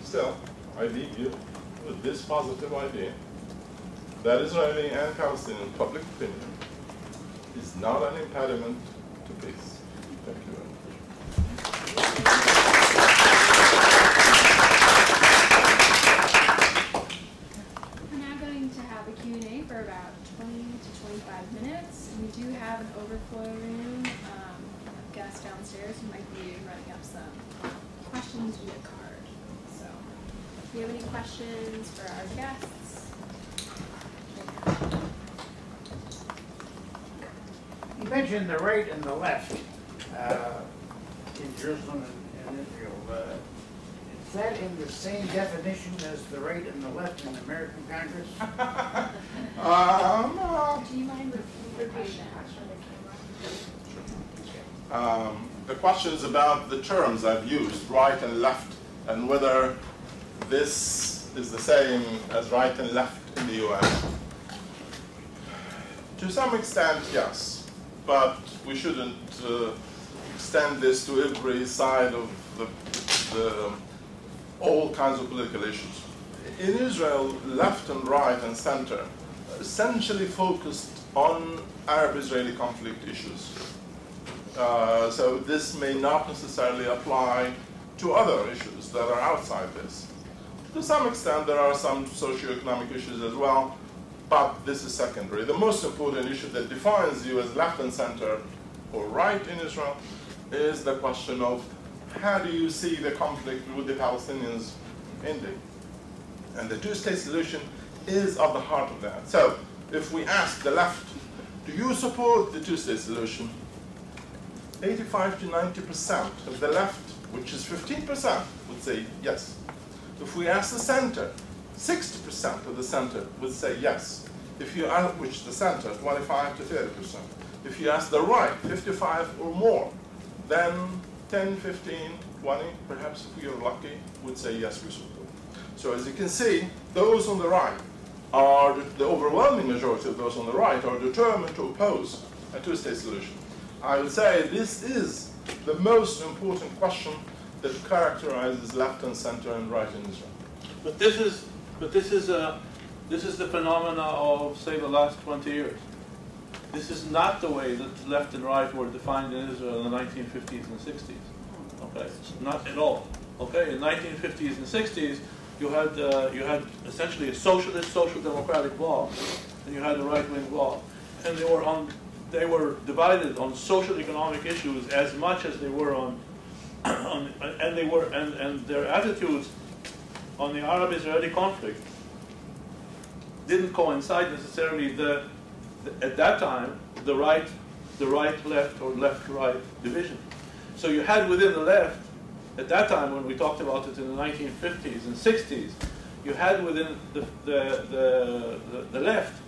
Still, I leave you with this positive idea that Israeli and Palestinian public opinion is not an impediment to peace. Thank you very much. We're now going to have a Q&A for about 20 to 25 minutes. And we do have an overflow room, guests downstairs who might be running up some questions via card. So if you have any questions for our guests. You mentioned the right and the left in Jerusalem and Israel. Is that in the same definition as the right and the left in the American Congress? Do you mind repeating that? The question is about the terms I've used, right and left, and whether this is the same as right and left in the US. To some extent, yes, but we shouldn't extend this to every side of all kinds of political issues. In Israel, left and right and center are essentially focused on Arab-Israeli conflict issues. So this may not necessarily apply to other issues that are outside this. To some extent, there are some socioeconomic issues as well, but this is secondary. The most important issue that defines you as left and center or right in Israel is the question of how do you see the conflict with the Palestinians ending? And the two-state solution is at the heart of that. So if we ask the left, do you support the two-state solution? 85 to 90% of the left, which is 15%, would say yes. If we ask the center, 60% of the center would say yes. If you ask, which the center, 25 to 30%. If you ask the right, 55 or more, then 10, 15, 20, perhaps if we are lucky, would say yes, we support. So as you can see, those on the right are, the overwhelming majority of those on the right are determined to oppose a two-state solution. I would say this is the most important question that characterizes left and center and right in Israel. But this is the phenomena of, say, the last 20 years. This is not the way that left and right were defined in Israel in the 1950s and 60s. Okay, not at all. Okay, in 1950s and 60s, you had essentially a socialist, social democratic bloc, and you had a right-wing bloc, and they were divided on social economic issues as much as they were and their attitudes on the Arab-Israeli conflict didn't coincide necessarily. At that time, the right-left or left-right division. So you had within the left, at that time when we talked about it in the 1950s and 60s, you had within the left,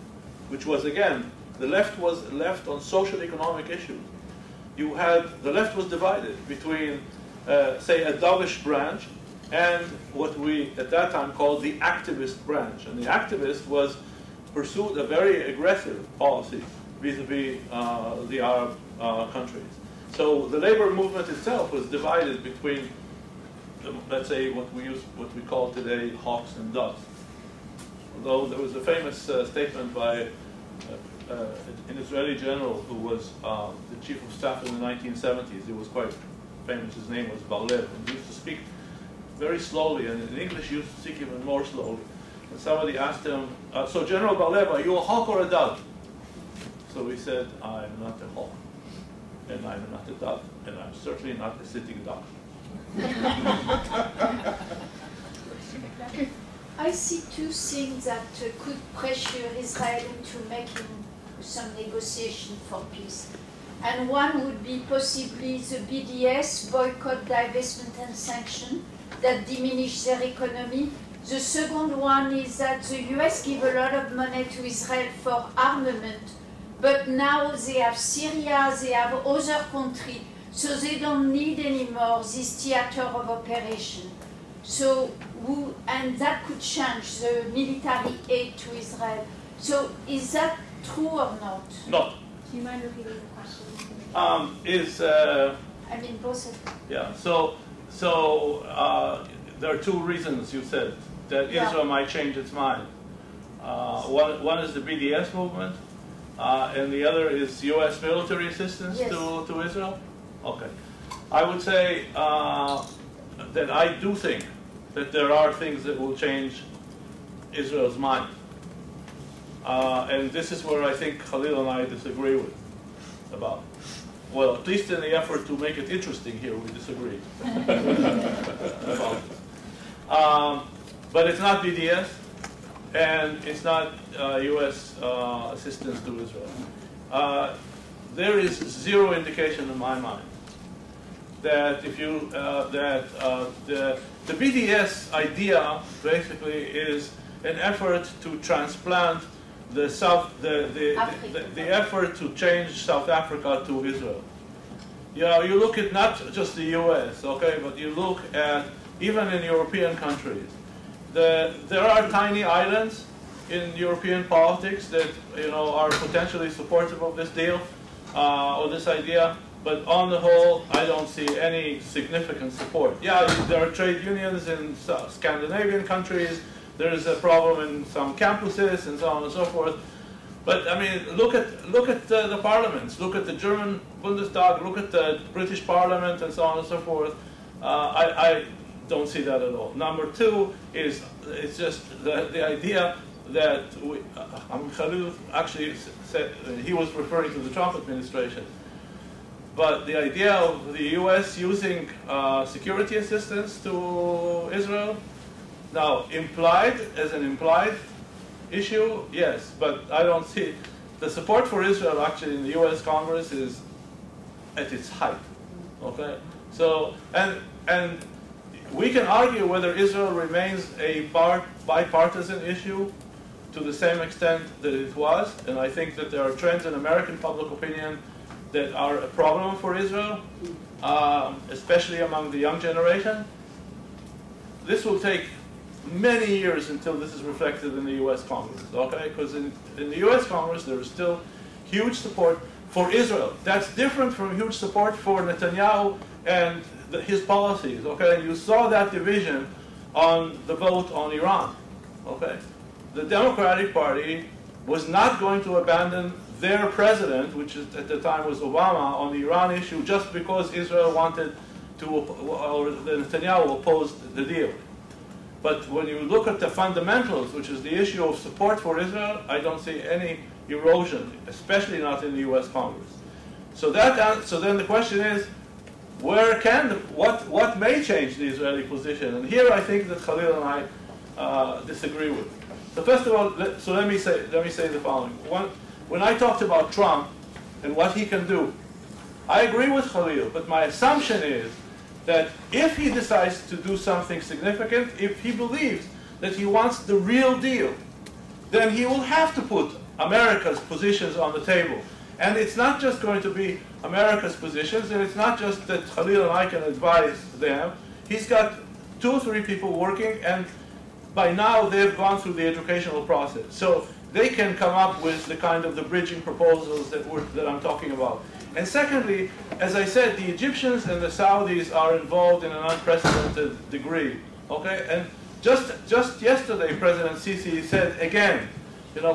which was again, the left was left on social economic issues. You had, the left was divided between, say, a dovish branch and what we at that time called the activist branch. And the activist was pursued a very aggressive policy vis-a-vis the Arab countries. So the labor movement itself was divided between, let's say, what we call today hawks and doves. Although there was a famous statement by an Israeli general who was the chief of staff in the 1970s. He was quite famous. His name was Bar-Lev, and he used to speak very slowly, and in English he used to speak even more slowly. And somebody asked him, so General Bar-Lev, are you a hawk or a dove? So he said, I'm not a hawk, and I'm not a dove, and I'm certainly not a sitting duck. I see two things that could pressure Israel into making some negotiation for peace. And one would be possibly the BDS, boycott, divestment and sanction, that diminish their economy. The second one is that the US give a lot of money to Israel for armament, but now they have Syria, they have other countries, so they don't need anymore this theater of operation. So, and that could change the military aid to Israel. So, is that true or not? No. Do you mind repeating the question? I mean, both of them. Yeah, so there are two reasons you said that Israel might change its mind. One is the BDS movement, and the other is U.S. military assistance to Israel. Okay. I would say that I do think that there are things that will change Israel's mind. And this is where I think Khalil and I disagree about. Well, at least in the effort to make it interesting here, we disagree about it. But it's not BDS, and it's not U.S. assistance to Israel. There is zero indication in my mind that if you the BDS idea basically is an effort to transplant the effort to change South Africa to Israel. You know, you look at not just the U.S., okay, but you look at even in European countries. There are tiny islands in European politics that are potentially supportive of this deal or this idea, but on the whole, I don't see any significant support. Yeah, there are trade unions in Scandinavian countries. There is a problem in some campuses and so on and so forth. But I mean, look at the parliaments. Look at the German Bundestag. Look at the British Parliament and so on and so forth. I don't see that at all. Number two is it's just the idea that Khalil actually said he was referring to the Trump administration. But the idea of the U.S. using security assistance to Israel, now implied as an implied issue, yes, but I don't see the support for Israel actually in the U.S. Congress is at its height. Okay, so and we can argue whether Israel remains a bipartisan issue to the same extent that it was, and I think that there are trends in American public opinion that are a problem for Israel, especially among the young generation. This will take many years until this is reflected in the U.S. Congress, okay? Because in the U.S. Congress, there is still huge support for Israel. That's different from huge support for Netanyahu and his policies, okay? And you saw that division on the vote on Iran, okay? The Democratic Party was not going to abandon their president, which at the time was Obama, on the Iran issue just because Israel wanted to, or Netanyahu opposed the deal. But when you look at the fundamentals, which is the issue of support for Israel, I don't see any erosion, especially not in the U.S. Congress. So then the question is, what may change the Israeli position? And here I think that Khalil and I disagree with. So first of all, let me say the following. When I talked about Trump and what he can do, I agree with Khalil, but my assumption is that if he decides to do something significant, if he believes that he wants the real deal, then he will have to put America's positions on the table. And it's not just going to be America's positions, and it's not just that Khalil and I can advise them. He's got 2 or 3 people working, and by now they've gone through the educational process. So they can come up with the kind of the bridging proposals that I'm talking about. And secondly, as I said, the Egyptians and the Saudis are involved in an unprecedented degree. Okay, and just yesterday, President Sisi said again,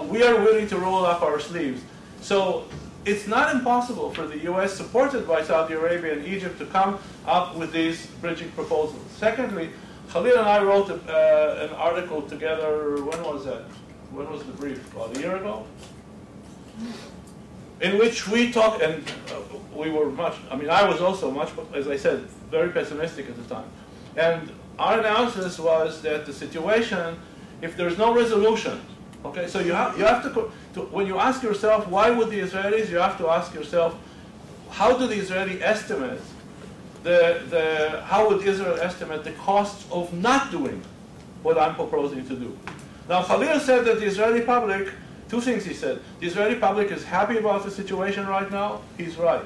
we are willing to roll up our sleeves. So it's not impossible for the U.S., supported by Saudi Arabia and Egypt, to come up with these bridging proposals. Secondly, Khalil and I wrote an article together. When was that? When was the brief? About a year ago? In which we talked, and we were I was also much, as I said, very pessimistic at the time. And our analysis was that the situation, if there's no resolution, okay, so you have to when you ask yourself, why would the Israelis, you have to ask yourself, how do the Israeli estimate how would Israel estimate the cost of not doing what I'm proposing to do? Now, Khalil said that the Israeli public, 2 things he said. The Israeli public is happy about the situation right now. He's right.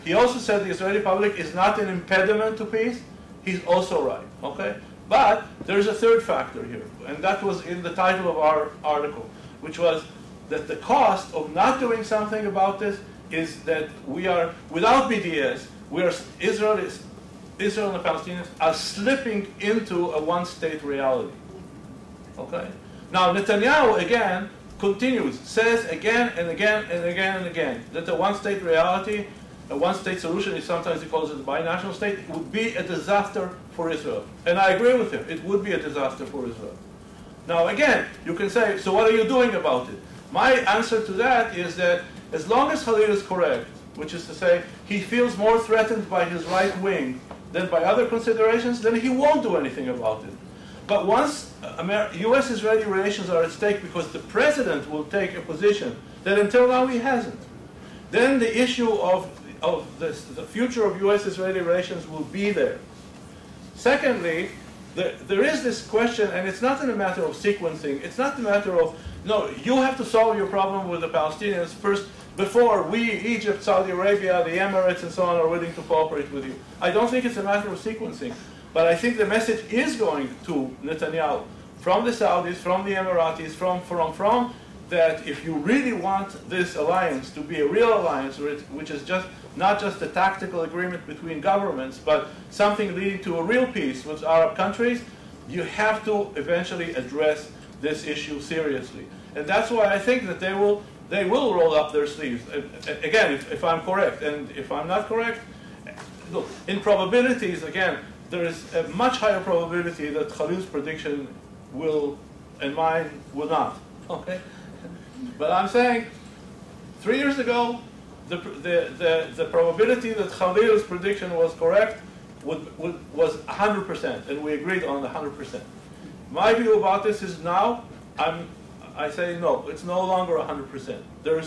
He also said the Israeli public is not an impediment to peace. He's also right. Okay? But there's a third factor here, and that was in the title of our article, which was that the cost of not doing something about this is that we are, without BDS, Israel and the Palestinians are slipping into a one-state reality. Okay? Now, Netanyahu, again, continues, says again and again and again and again that the one-state reality, a one-state solution, is sometimes he calls it a binational state, it would be a disaster for Israel. And I agree with him. It would be a disaster for Israel. Now, again, you can say, so what are you doing about it? My answer to that is that as long as Khalil is correct, which is to say he feels more threatened by his right wing than by other considerations, then he won't do anything about it. But once U.S.-Israeli relations are at stake because the president will take a position that until now he hasn't, then the issue of the future of U.S.-Israeli relations will be there. Secondly, there is this question, and it's not in a matter of sequencing. It's not a matter of, no, you have to solve your problem with the Palestinians first before we, Egypt, Saudi Arabia, the Emirates, and so on, are willing to cooperate with you. I don't think it's a matter of sequencing. But I think the message is going to Netanyahu from the Saudis, from the Emiratis, from that if you really want this alliance to be a real alliance, which is not just a tactical agreement between governments, but something leading to a real peace with Arab countries, you have to eventually address this issue seriously. And that's why I think that they will roll up their sleeves. Again, if I'm correct, and if I'm not correct, look, in probabilities, again, there is a much higher probability that Khalil's prediction will, and mine will not. Okay, but I'm saying 3 years ago, the probability that Khalil's prediction was correct was 100%, and we agreed on 100%. My view about this is now, I say no, it's no longer 100%. There are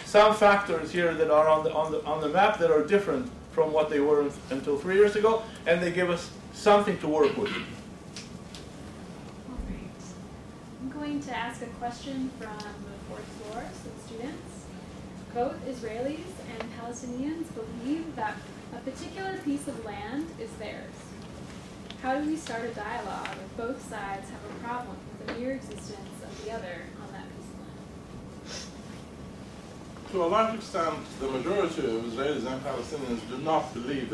some factors here that are on the map that are different from what they were until 3 years ago, and they give us something to work with. All right. I'm going to ask a question from the fourth floor, so students. Both Israelis and Palestinians believe that a particular piece of land is theirs. How do we start a dialogue if both sides have a problem with the mere existence of the other on that piece of land? To a large extent, the majority of Israelis and Palestinians do not believe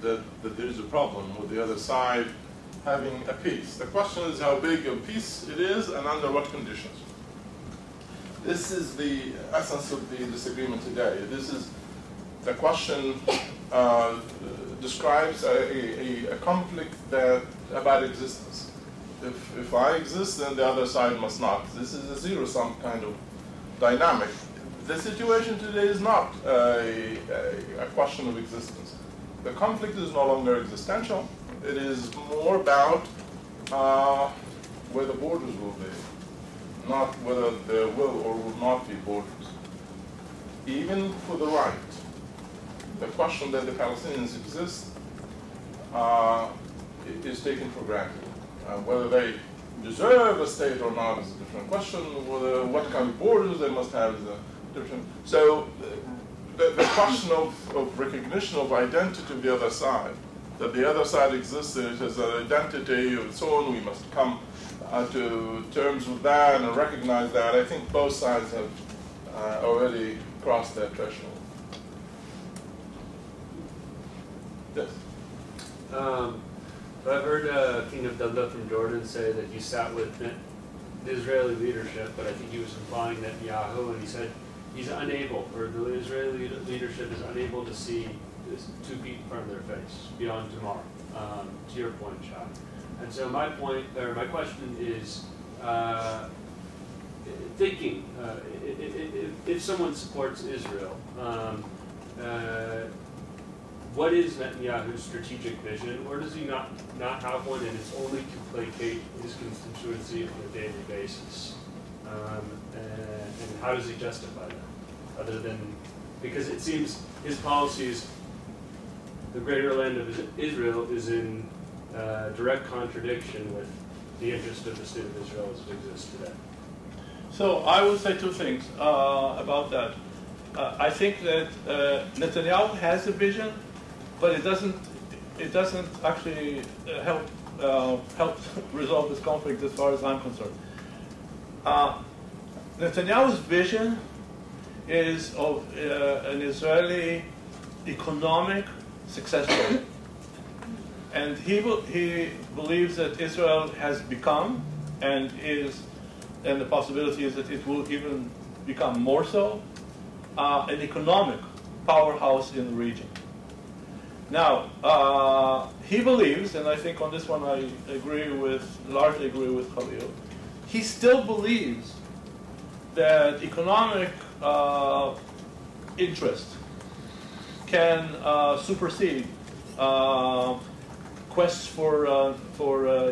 that there is a problem with the other side having a peace. The question is how big a peace it is and under what conditions. This is the essence of the disagreement today. This is the question describes a conflict about existence. If I exist, then the other side must not. This is a zero-sum kind of dynamic. The situation today is not a question of existence. The conflict is no longer existential. It is more about where the borders will be, not whether there will or will not be borders. Even for the right, the question that the Palestinians exist is taken for granted. Whether they deserve a state or not is a different question. Whether what kind of borders they must have is a different. So the question of recognition of identity of the other side, that the other side exists, it has an identity of its own, we must come to terms with that and recognize that. I think both sides have already crossed that threshold. Yes? I've heard King Abdullah from Jordan say that he sat with the Israeli leadership, but I think he was implying Netanyahu, and he said he's unable, or the Israeli leadership is unable to see this 2 feet in front of their face beyond tomorrow, to your point, Shai. And so my point, or my question is, thinking, if someone supports Israel, what is Netanyahu's strategic vision, or does he not have one, and it's only to placate his constituency on a daily basis? And how does he justify that? Other than, because it seems his policies, the greater land of Israel is in direct contradiction with the interest of the state of Israel as it exists today. So I will say 2 things about that. I think that Netanyahu has a vision, but it doesn't actually help resolve this conflict as far as I'm concerned. Netanyahu's vision is of an Israeli economic success story. And he believes that Israel has become and the possibility is that it will even become more so, an economic powerhouse in the region. Now, he believes, and I think on this one I largely agree with Khalil, he still believes that economic interest can supersede quests for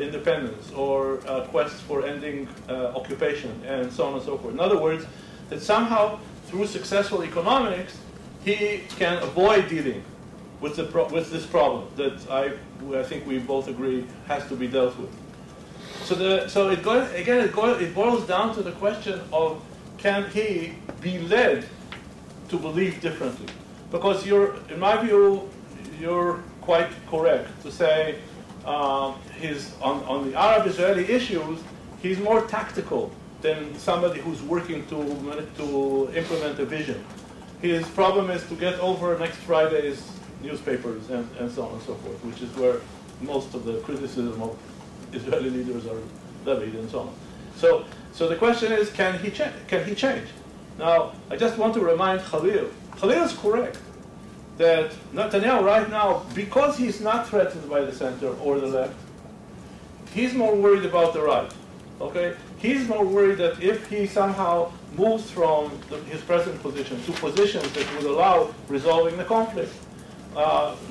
independence or quests for ending occupation and so on and so forth. In other words, that somehow through successful economics, he can avoid dealing with this problem that I think we both agree has to be dealt with. So it boils down to the question of, can he be led to believe differently? Because in my view, you're quite correct to say on the Arab-Israeli issues, he's more tactical than somebody who's working to implement a vision. His problem is to get over next Friday's newspapers and so on and so forth, which is where most of the criticism of Israeli leaders are levied and so on. So the question is, can he change? Now, I just want to remind Khalil is correct that Netanyahu right now, because he's not threatened by the center or the left, he's more worried about the right. Okay? He's more worried that if he somehow moves from his present position to positions that would allow resolving the conflict,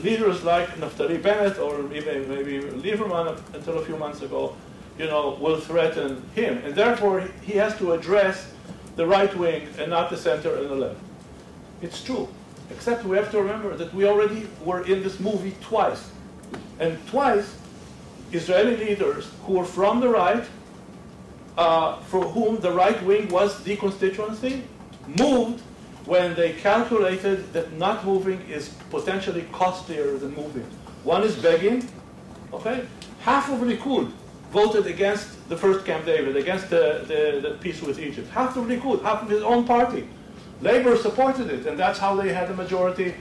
leaders like Naftali Bennett or even maybe Lieberman until a few months ago, will threaten him. And therefore, he has to address the right wing and not the center and the left. It's true. Except we have to remember that we already were in this movie twice. And twice, Israeli leaders who were from the right, for whom the right wing was the constituency, moved when they calculated that not moving is potentially costlier than moving. One is Begin, okay? Half of Likud voted against the first Camp David, against the peace with Egypt. Half of Likud, half of his own party. Labor supported it, and that's how they had the majority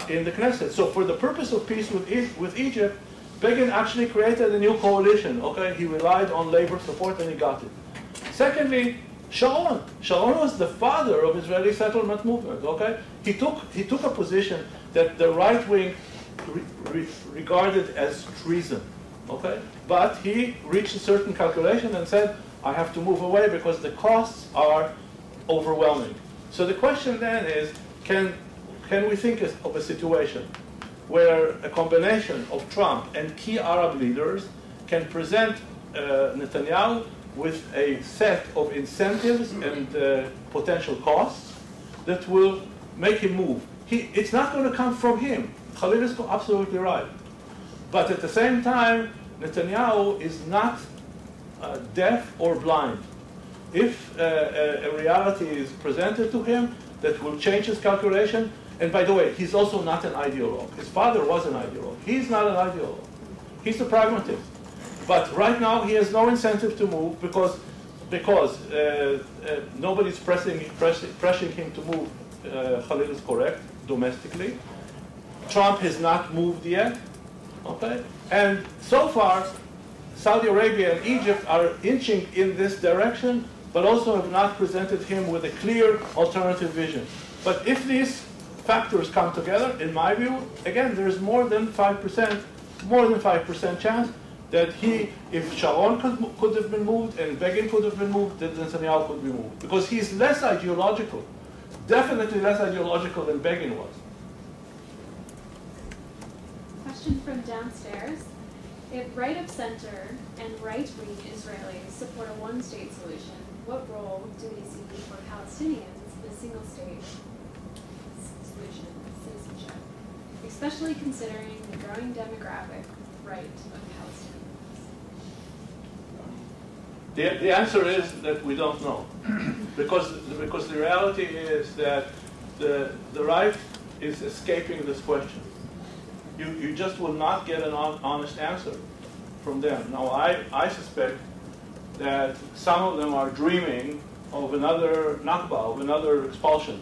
in the Knesset. So for the purpose of peace with Egypt, Begin actually created a new coalition, okay? He relied on labor support and he got it. Secondly, Sharon. Sharon was the father of Israeli settlement movement, okay? He took a position that the right wing regarded as treason, okay? But he reached a certain calculation and said, I have to move away because the costs are overwhelming. So the question then is, can we think of a situation where a combination of Trump and key Arab leaders can present Netanyahu with a set of incentives and potential costs that will make him move? It's not going to come from him. Khalil is absolutely right. But at the same time, Netanyahu is not deaf or blind. If a reality is presented to him that will change his calculation, and by the way, he's also not an ideologue. His father was an ideologue. He's not an ideologue. He's a pragmatist. But right now, he has no incentive to move because nobody's pressuring him to move. Khalil is correct, domestically. Trump has not moved yet. Okay? And so far, Saudi Arabia and Egypt are inching in this direction, but also have not presented him with a clear alternative vision. But if these factors come together, in my view, again, there's more than 5% chance that if Sharon could have been moved and Begin could have been moved, that Netanyahu could be moved. Because he's less ideological, definitely less ideological than Begin was. Question from downstairs. If right of center and right-wing Israelis support a one-state solution, what role do we see for Palestinians in a single-state solution, citizenship, especially considering the growing demographic right of Palestinians? The answer is that we don't know, because the reality is that the right is escaping this question. You just will not get an honest answer from them. Now, I suspect that some of them are dreaming of another Nakba, of another expulsion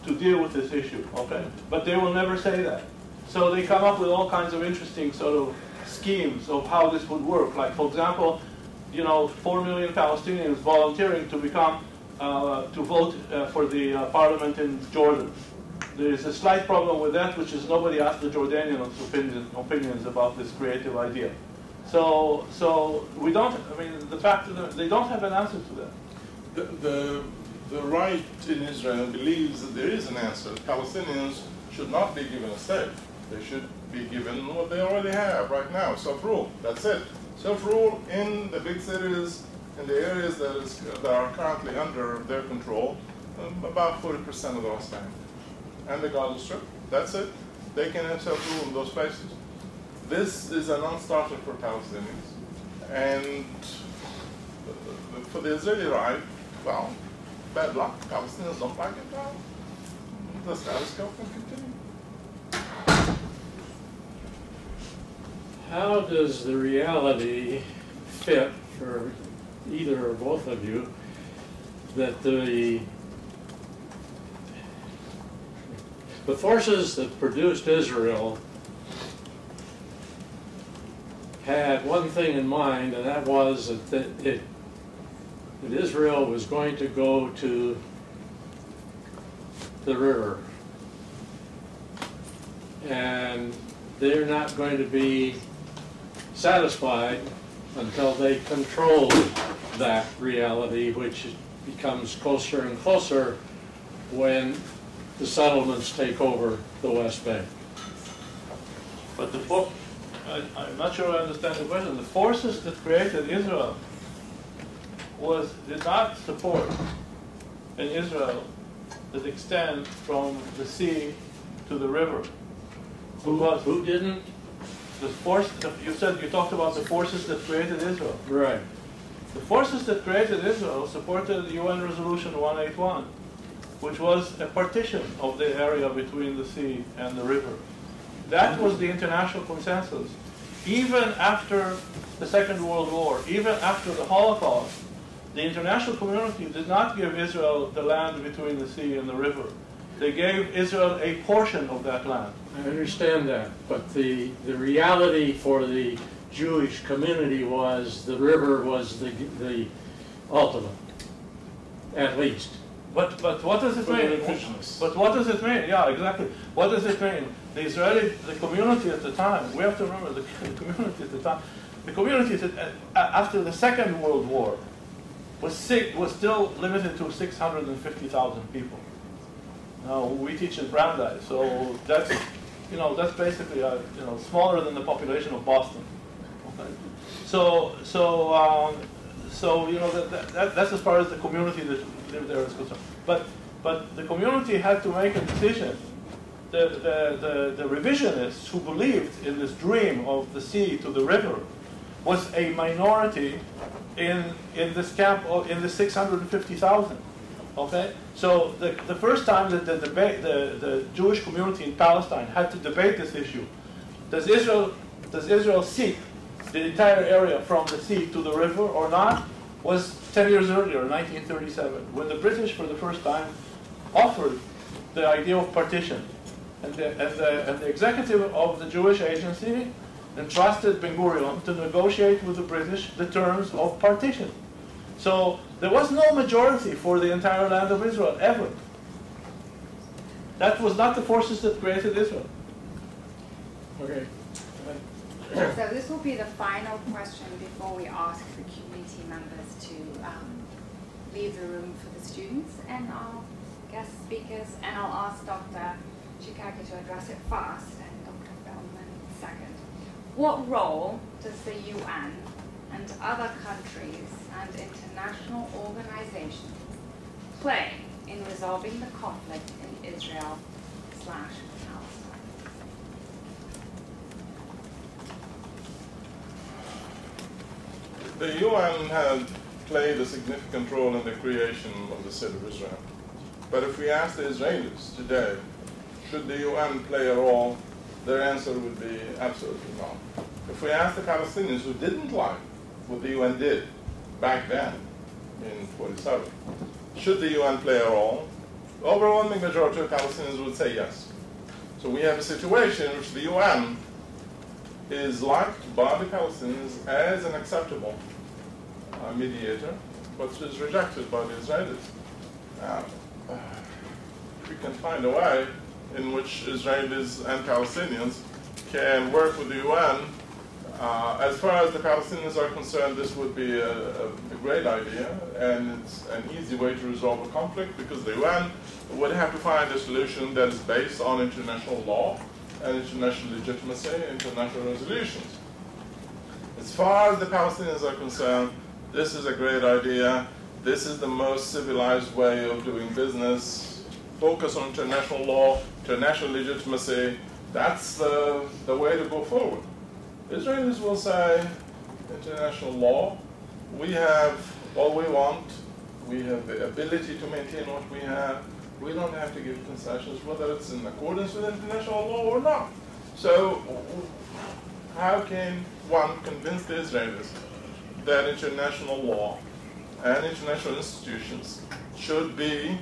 to deal with this issue, okay? But they will never say that. So they come up with all kinds of interesting sort of schemes of how this would work. Like, for example, 4 million Palestinians volunteering to become, to vote for the parliament in Jordan. There is a slight problem with that, which is nobody asked the Jordanians' opinions about this creative idea. So we don't, the fact that they don't have an answer to that. The right in Israel believes that there is an answer. Palestinians should not be given a state. They should be given what they already have right now, self-rule. That's it. Self-rule in the big cities, in the areas that are currently under their control, about 40% of the West Bank. And the Gaza Strip. That's it. They can have self-rule in those places. This is a non-starter for Palestinians. And for the Israeli right, well, bad luck. Palestinians don't like it. Well, the status quo can continue. How does the reality fit for either or both of you that the forces that produced Israel had one thing in mind, and that was that Israel was going to go to the river. and they're not going to be satisfied until they control that reality, which becomes closer and closer when the settlements take over the West Bank. But I'm not sure I understand the question. The forces that created Israel did not support an Israel that extends from the sea to the river. Who didn't? The force, you talked about the forces that created Israel. Right. The forces that created Israel supported UN Resolution 181, which was a partition of the area between the sea and the river. That was the international consensus. Even after the Second World War, even after the Holocaust, the international community did not give Israel the land between the sea and the river. They gave Israel a portion of that land. I understand that, but the reality for the Jewish community was the river was the ultimate, at least. But what does it mean? But what does it mean? Yeah, exactly. What does it mean? The community at the time, we have to remember the community at the time, the community after the Second World War was still limited to 650,000 people. Now, we teach in Brandeis, so that's basically smaller than the population of Boston. Okay? So that's as far as the community that lived there is concerned. But the community had to make a decision. The revisionists who believed in this dream of the sea to the river was a minority in this camp in the 650,000. Okay, so the first time that the Jewish community in Palestine had to debate this issue, does Israel seek the entire area from the sea to the river or not, was 10 years earlier, 1937, when the British for the first time offered the idea of partition, and the executive of the Jewish agency entrusted Ben-Gurion to negotiate with the British the terms of partition. So there was no majority for the entire land of Israel, ever. That was not the forces that created Israel. Okay. So this will be the final question before we ask the community members to leave the room for the students and our guest speakers. And I'll ask Dr. Chicago to address it first and Dr. Feldman second. What role does the UN and other countries and international organizations play in resolving the conflict in Israel/Palestine? The UN had played a significant role in the creation of the State of Israel. But if we ask the Israelis today, should the UN play a role, their answer would be absolutely not. If we ask the Palestinians who didn't like what the UN did back then, in 1947, should the UN play a role, the overwhelming majority of Palestinians would say yes. So we have a situation in which the UN is liked by the Palestinians as an acceptable mediator, but is rejected by the Israelis. We can find a way in which Israelis and Palestinians can work with the UN. As far as the Palestinians are concerned, this would be a great idea, and it's an easy way to resolve a conflict, because the UN would have to find a solution that is based on international law and international legitimacy, international resolutions. As far as the Palestinians are concerned, this is a great idea. This is the most civilized way of doing business. Focus on international law, international legitimacy. That's the way to go forward. Israelis will say, international law, we have all we want. We have the ability to maintain what we have. We don't have to give concessions, whether it's in accordance with international law or not. So how can one convince the Israelis that international law and international institutions should be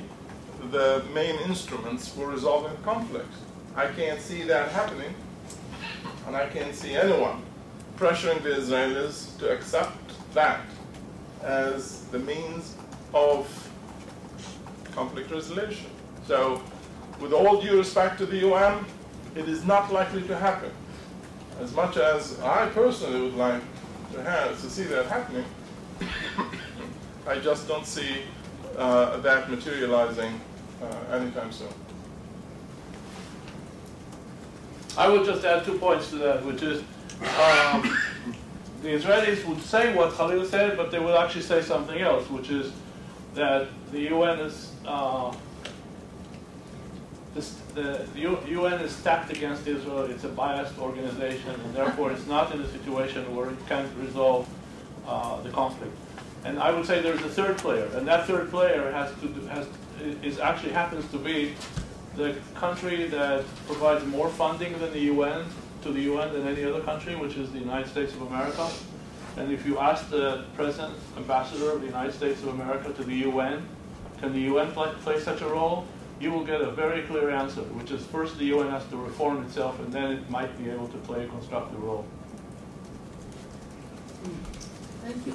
the main instruments for resolving conflict? I can't see that happening, and I can't see anyone pressuring the Israelis to accept that as the means of conflict resolution. So, with all due respect to the UN, it is not likely to happen. As much as I personally would like to see that happening, I just don't see that materializing anytime soon. I would just add 2 points to that, which is the Israelis would say what Khalil said, but they would actually say something else, which is that the UN is the UN is stacked against Israel. It's a biased organization, and therefore it's not in a situation where it can resolve the conflict. And I would say there's a third player, and that third player happens to be the country that provides more funding than the UN to the UN than any other country, which is the United States of America. And if you ask the President, Ambassador of the United States of America to the UN, can the UN play such a role? You will get a very clear answer, which is first the UN has to reform itself, and then it might be able to play a constructive role. Thank you.